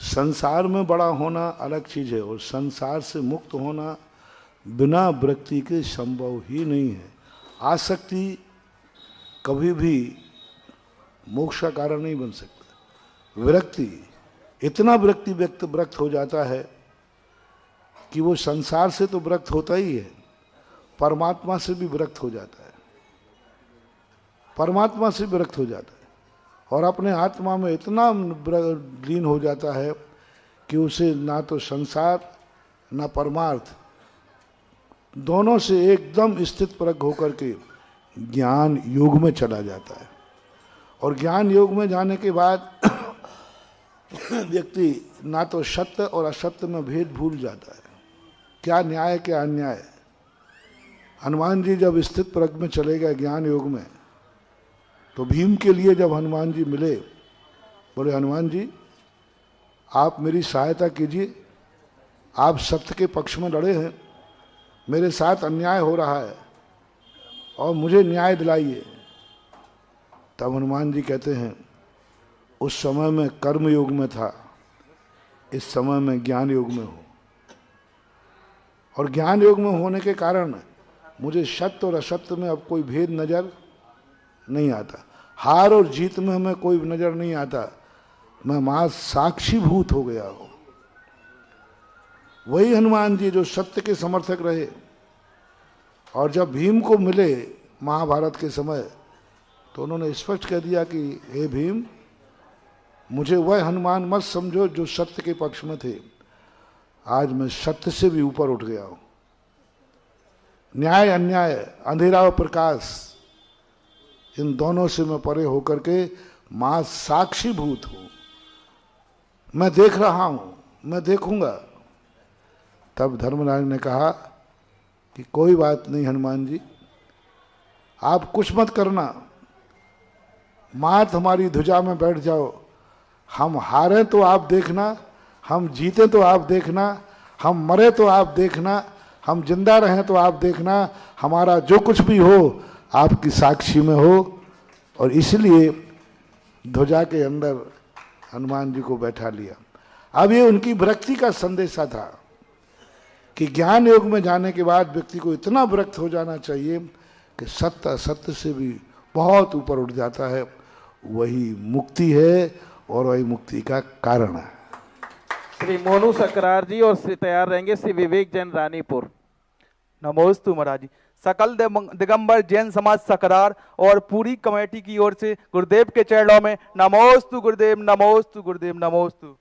संसार में बड़ा होना अलग चीज है, और संसार से मुक्त होना बिना विरक्ति के संभव ही नहीं है। आसक्ति कभी भी मोक्ष का कारण नहीं बन सकता। विरक्ति, इतना विरक्त हो जाता है कि वो संसार से तो विरक्त होता ही है, परमात्मा से भी विरक्त हो जाता है। परमात्मा से विरक्त हो जाता है और अपने आत्मा में इतना लीन हो जाता है कि उसे ना तो संसार ना परमार्थ दोनों से एकदम स्थित परक होकर के ज्ञान योग में चला जाता है। और ज्ञान योग में जाने के बाद व्यक्ति ना तो सत्य और असत्य में भेद भूल जाता है, क्या न्याय क्या अन्याय। हनुमान जी जब स्थित परक में चले गए ज्ञान योग में, तो भीम के लिए जब हनुमान जी मिले, बोले हनुमान जी आप मेरी सहायता कीजिए, आप सत्य के पक्ष में लड़े हैं, मेरे साथ अन्याय हो रहा है और मुझे न्याय दिलाइए। तब हनुमान जी कहते हैं, उस समय में कर्म योग में था, इस समय में ज्ञान योग में हूँ। और ज्ञान योग में होने के कारण मुझे सत्य और असत्य में अब कोई भेद नजर नहीं आता, हार और जीत में हमें कोई नजर नहीं आता। मैं मां साक्षीभूत हो गया हूं। वही हनुमान जी जो सत्य के समर्थक रहे, और जब भीम को मिले महाभारत के समय तो उन्होंने स्पष्ट कह दिया कि हे भीम, मुझे वह हनुमान मत समझो जो सत्य के पक्ष में थे। आज मैं सत्य से भी ऊपर उठ गया हूं। न्याय अन्याय, अंधेरा और प्रकाश, इन दोनों से मैं परे होकर के मां साक्षीभूत हूं। मैं देख रहा हूं, मैं देखूंगा। तब धर्मराज ने कहा कि कोई बात नहीं हनुमान जी, आप कुछ मत करना, मात हमारी ध्वजा में बैठ जाओ। हम हारे तो आप देखना, हम जीते तो आप देखना, हम मरे तो आप देखना, हम जिंदा रहें तो आप देखना, हमारा जो कुछ भी हो आपकी साक्षी में हो। और इसलिए ध्वजा के अंदर हनुमान जी को बैठा लिया। अब ये उनकी विरक्ति का संदेशा था कि ज्ञान योग में जाने के बाद व्यक्ति को इतना विरक्त हो जाना चाहिए कि सत्य असत्य से भी बहुत ऊपर उठ जाता है। वही मुक्ति है और वही मुक्ति का कारण है। श्री मोनू सकरार जी और तैयार रहेंगे श्री विवेक जैन रानीपुर। नमोस्तु महाराज जी। सकल दिगंबर जैन समाज सकरार और पूरी कमेटी की ओर से गुरुदेव के चरणों में नमोस्तु गुरुदेव, नमोस्तु गुरुदेव, नमोस्तु।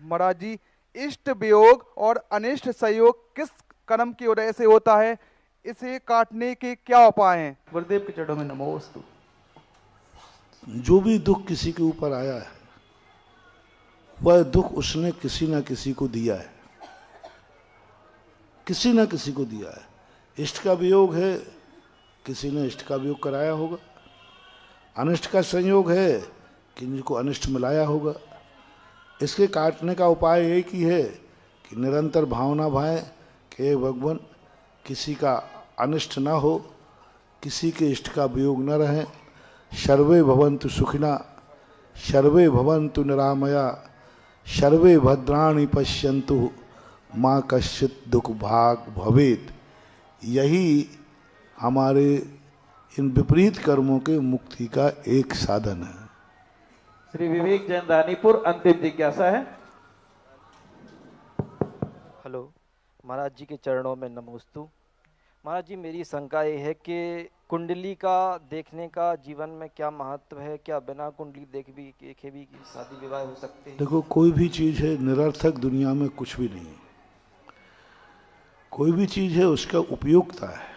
महाराज जी, इष्ट वियोग और अनिष्ट संयोग किस कर्म की वजह से होता है? इसे काटने के क्या उपाय हैं? गुरुदेव के चरणों में नमोस्तु। जो भी दुख किसी के ऊपर आया है, वह दुख उसने किसी ना किसी को दिया है, किसी ना किसी को दिया है। इष्ट का वियोग है, किसी ने इष्ट का वियोग कराया होगा। अनिष्ट का संयोग है, किसी को अनिष्ट मिलाया होगा। इसके काटने का उपाय एक ही है कि निरंतर भावना भाए कि हे भगवान, किसी का अनिष्ट ना हो, किसी के इष्ट का वियोग न रहे। सर्वे भवन्तु सुखिना, सर्वे भवन्तु निरामया, सर्वे भद्राणि पश्यन्तु, माँ कश्चित् दुख भाग भवेत्। यही हमारे इन विपरीत कर्मों के मुक्ति का एक साधन है। श्री विवेक जैन रानीपुर, अंतिम जिज्ञासा है। हेलो महाराज जी के चरणों में नमोस्तु। महाराज जी, मेरी शंका ये है कि कुंडली का देखने का जीवन में क्या महत्व है? क्या बिना कुंडली देखे भी शादी विवाह हो सकते हैं? देखो, कोई भी चीज़ है निरर्थक दुनिया में कुछ भी नहीं है। कोई भी चीज़ है उसका उपयोगिता है।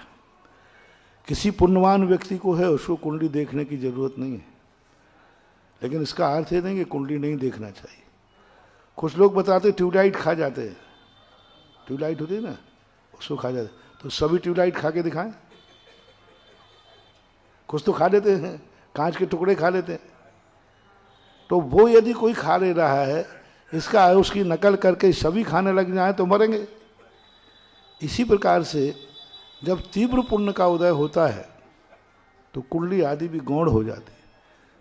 किसी पुण्यवान व्यक्ति को है, उसको कुंडली देखने की जरूरत नहीं है, लेकिन इसका अर्थ है नहीं कि कुंडली नहीं देखना चाहिए। कुछ लोग बताते ट्यूबलाइट खा जाते हैं, ट्यूबलाइट होती है ना, उसको खा जाते, तो सभी ट्यूबलाइट खा के दिखाएं। कुछ तो खा लेते हैं, कांच के टुकड़े खा लेते हैं। तो वो यदि कोई खा ले रहा है, इसका उसकी नकल करके सभी खाने लग जाए तो मरेंगे। इसी प्रकार से जब तीव्र पुण्य का उदय होता है तो कुंडली आदि भी गौण हो जाती है,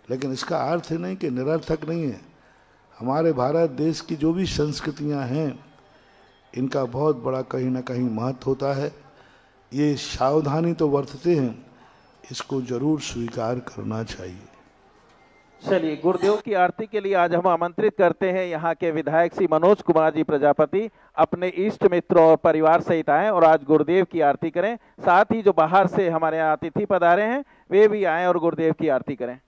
लेकिन इसका अर्थ है नहीं कि निरर्थक नहीं है। हमारे भारत देश की जो भी संस्कृतियां हैं, इनका बहुत बड़ा कहीं ना कहीं महत्व होता है। ये सावधानी तो बरतते हैं, इसको जरूर स्वीकार करना चाहिए। चलिए, गुरुदेव की आरती के लिए आज हम आमंत्रित करते हैं यहाँ के विधायक श्री मनोज कुमार जी प्रजापति, अपने इष्ट मित्रों और परिवार सहित आएं और आज गुरुदेव की आरती करें। साथ ही जो बाहर से हमारे यहाँ अतिथि पधारे हैं वे भी आएं और गुरुदेव की आरती करें।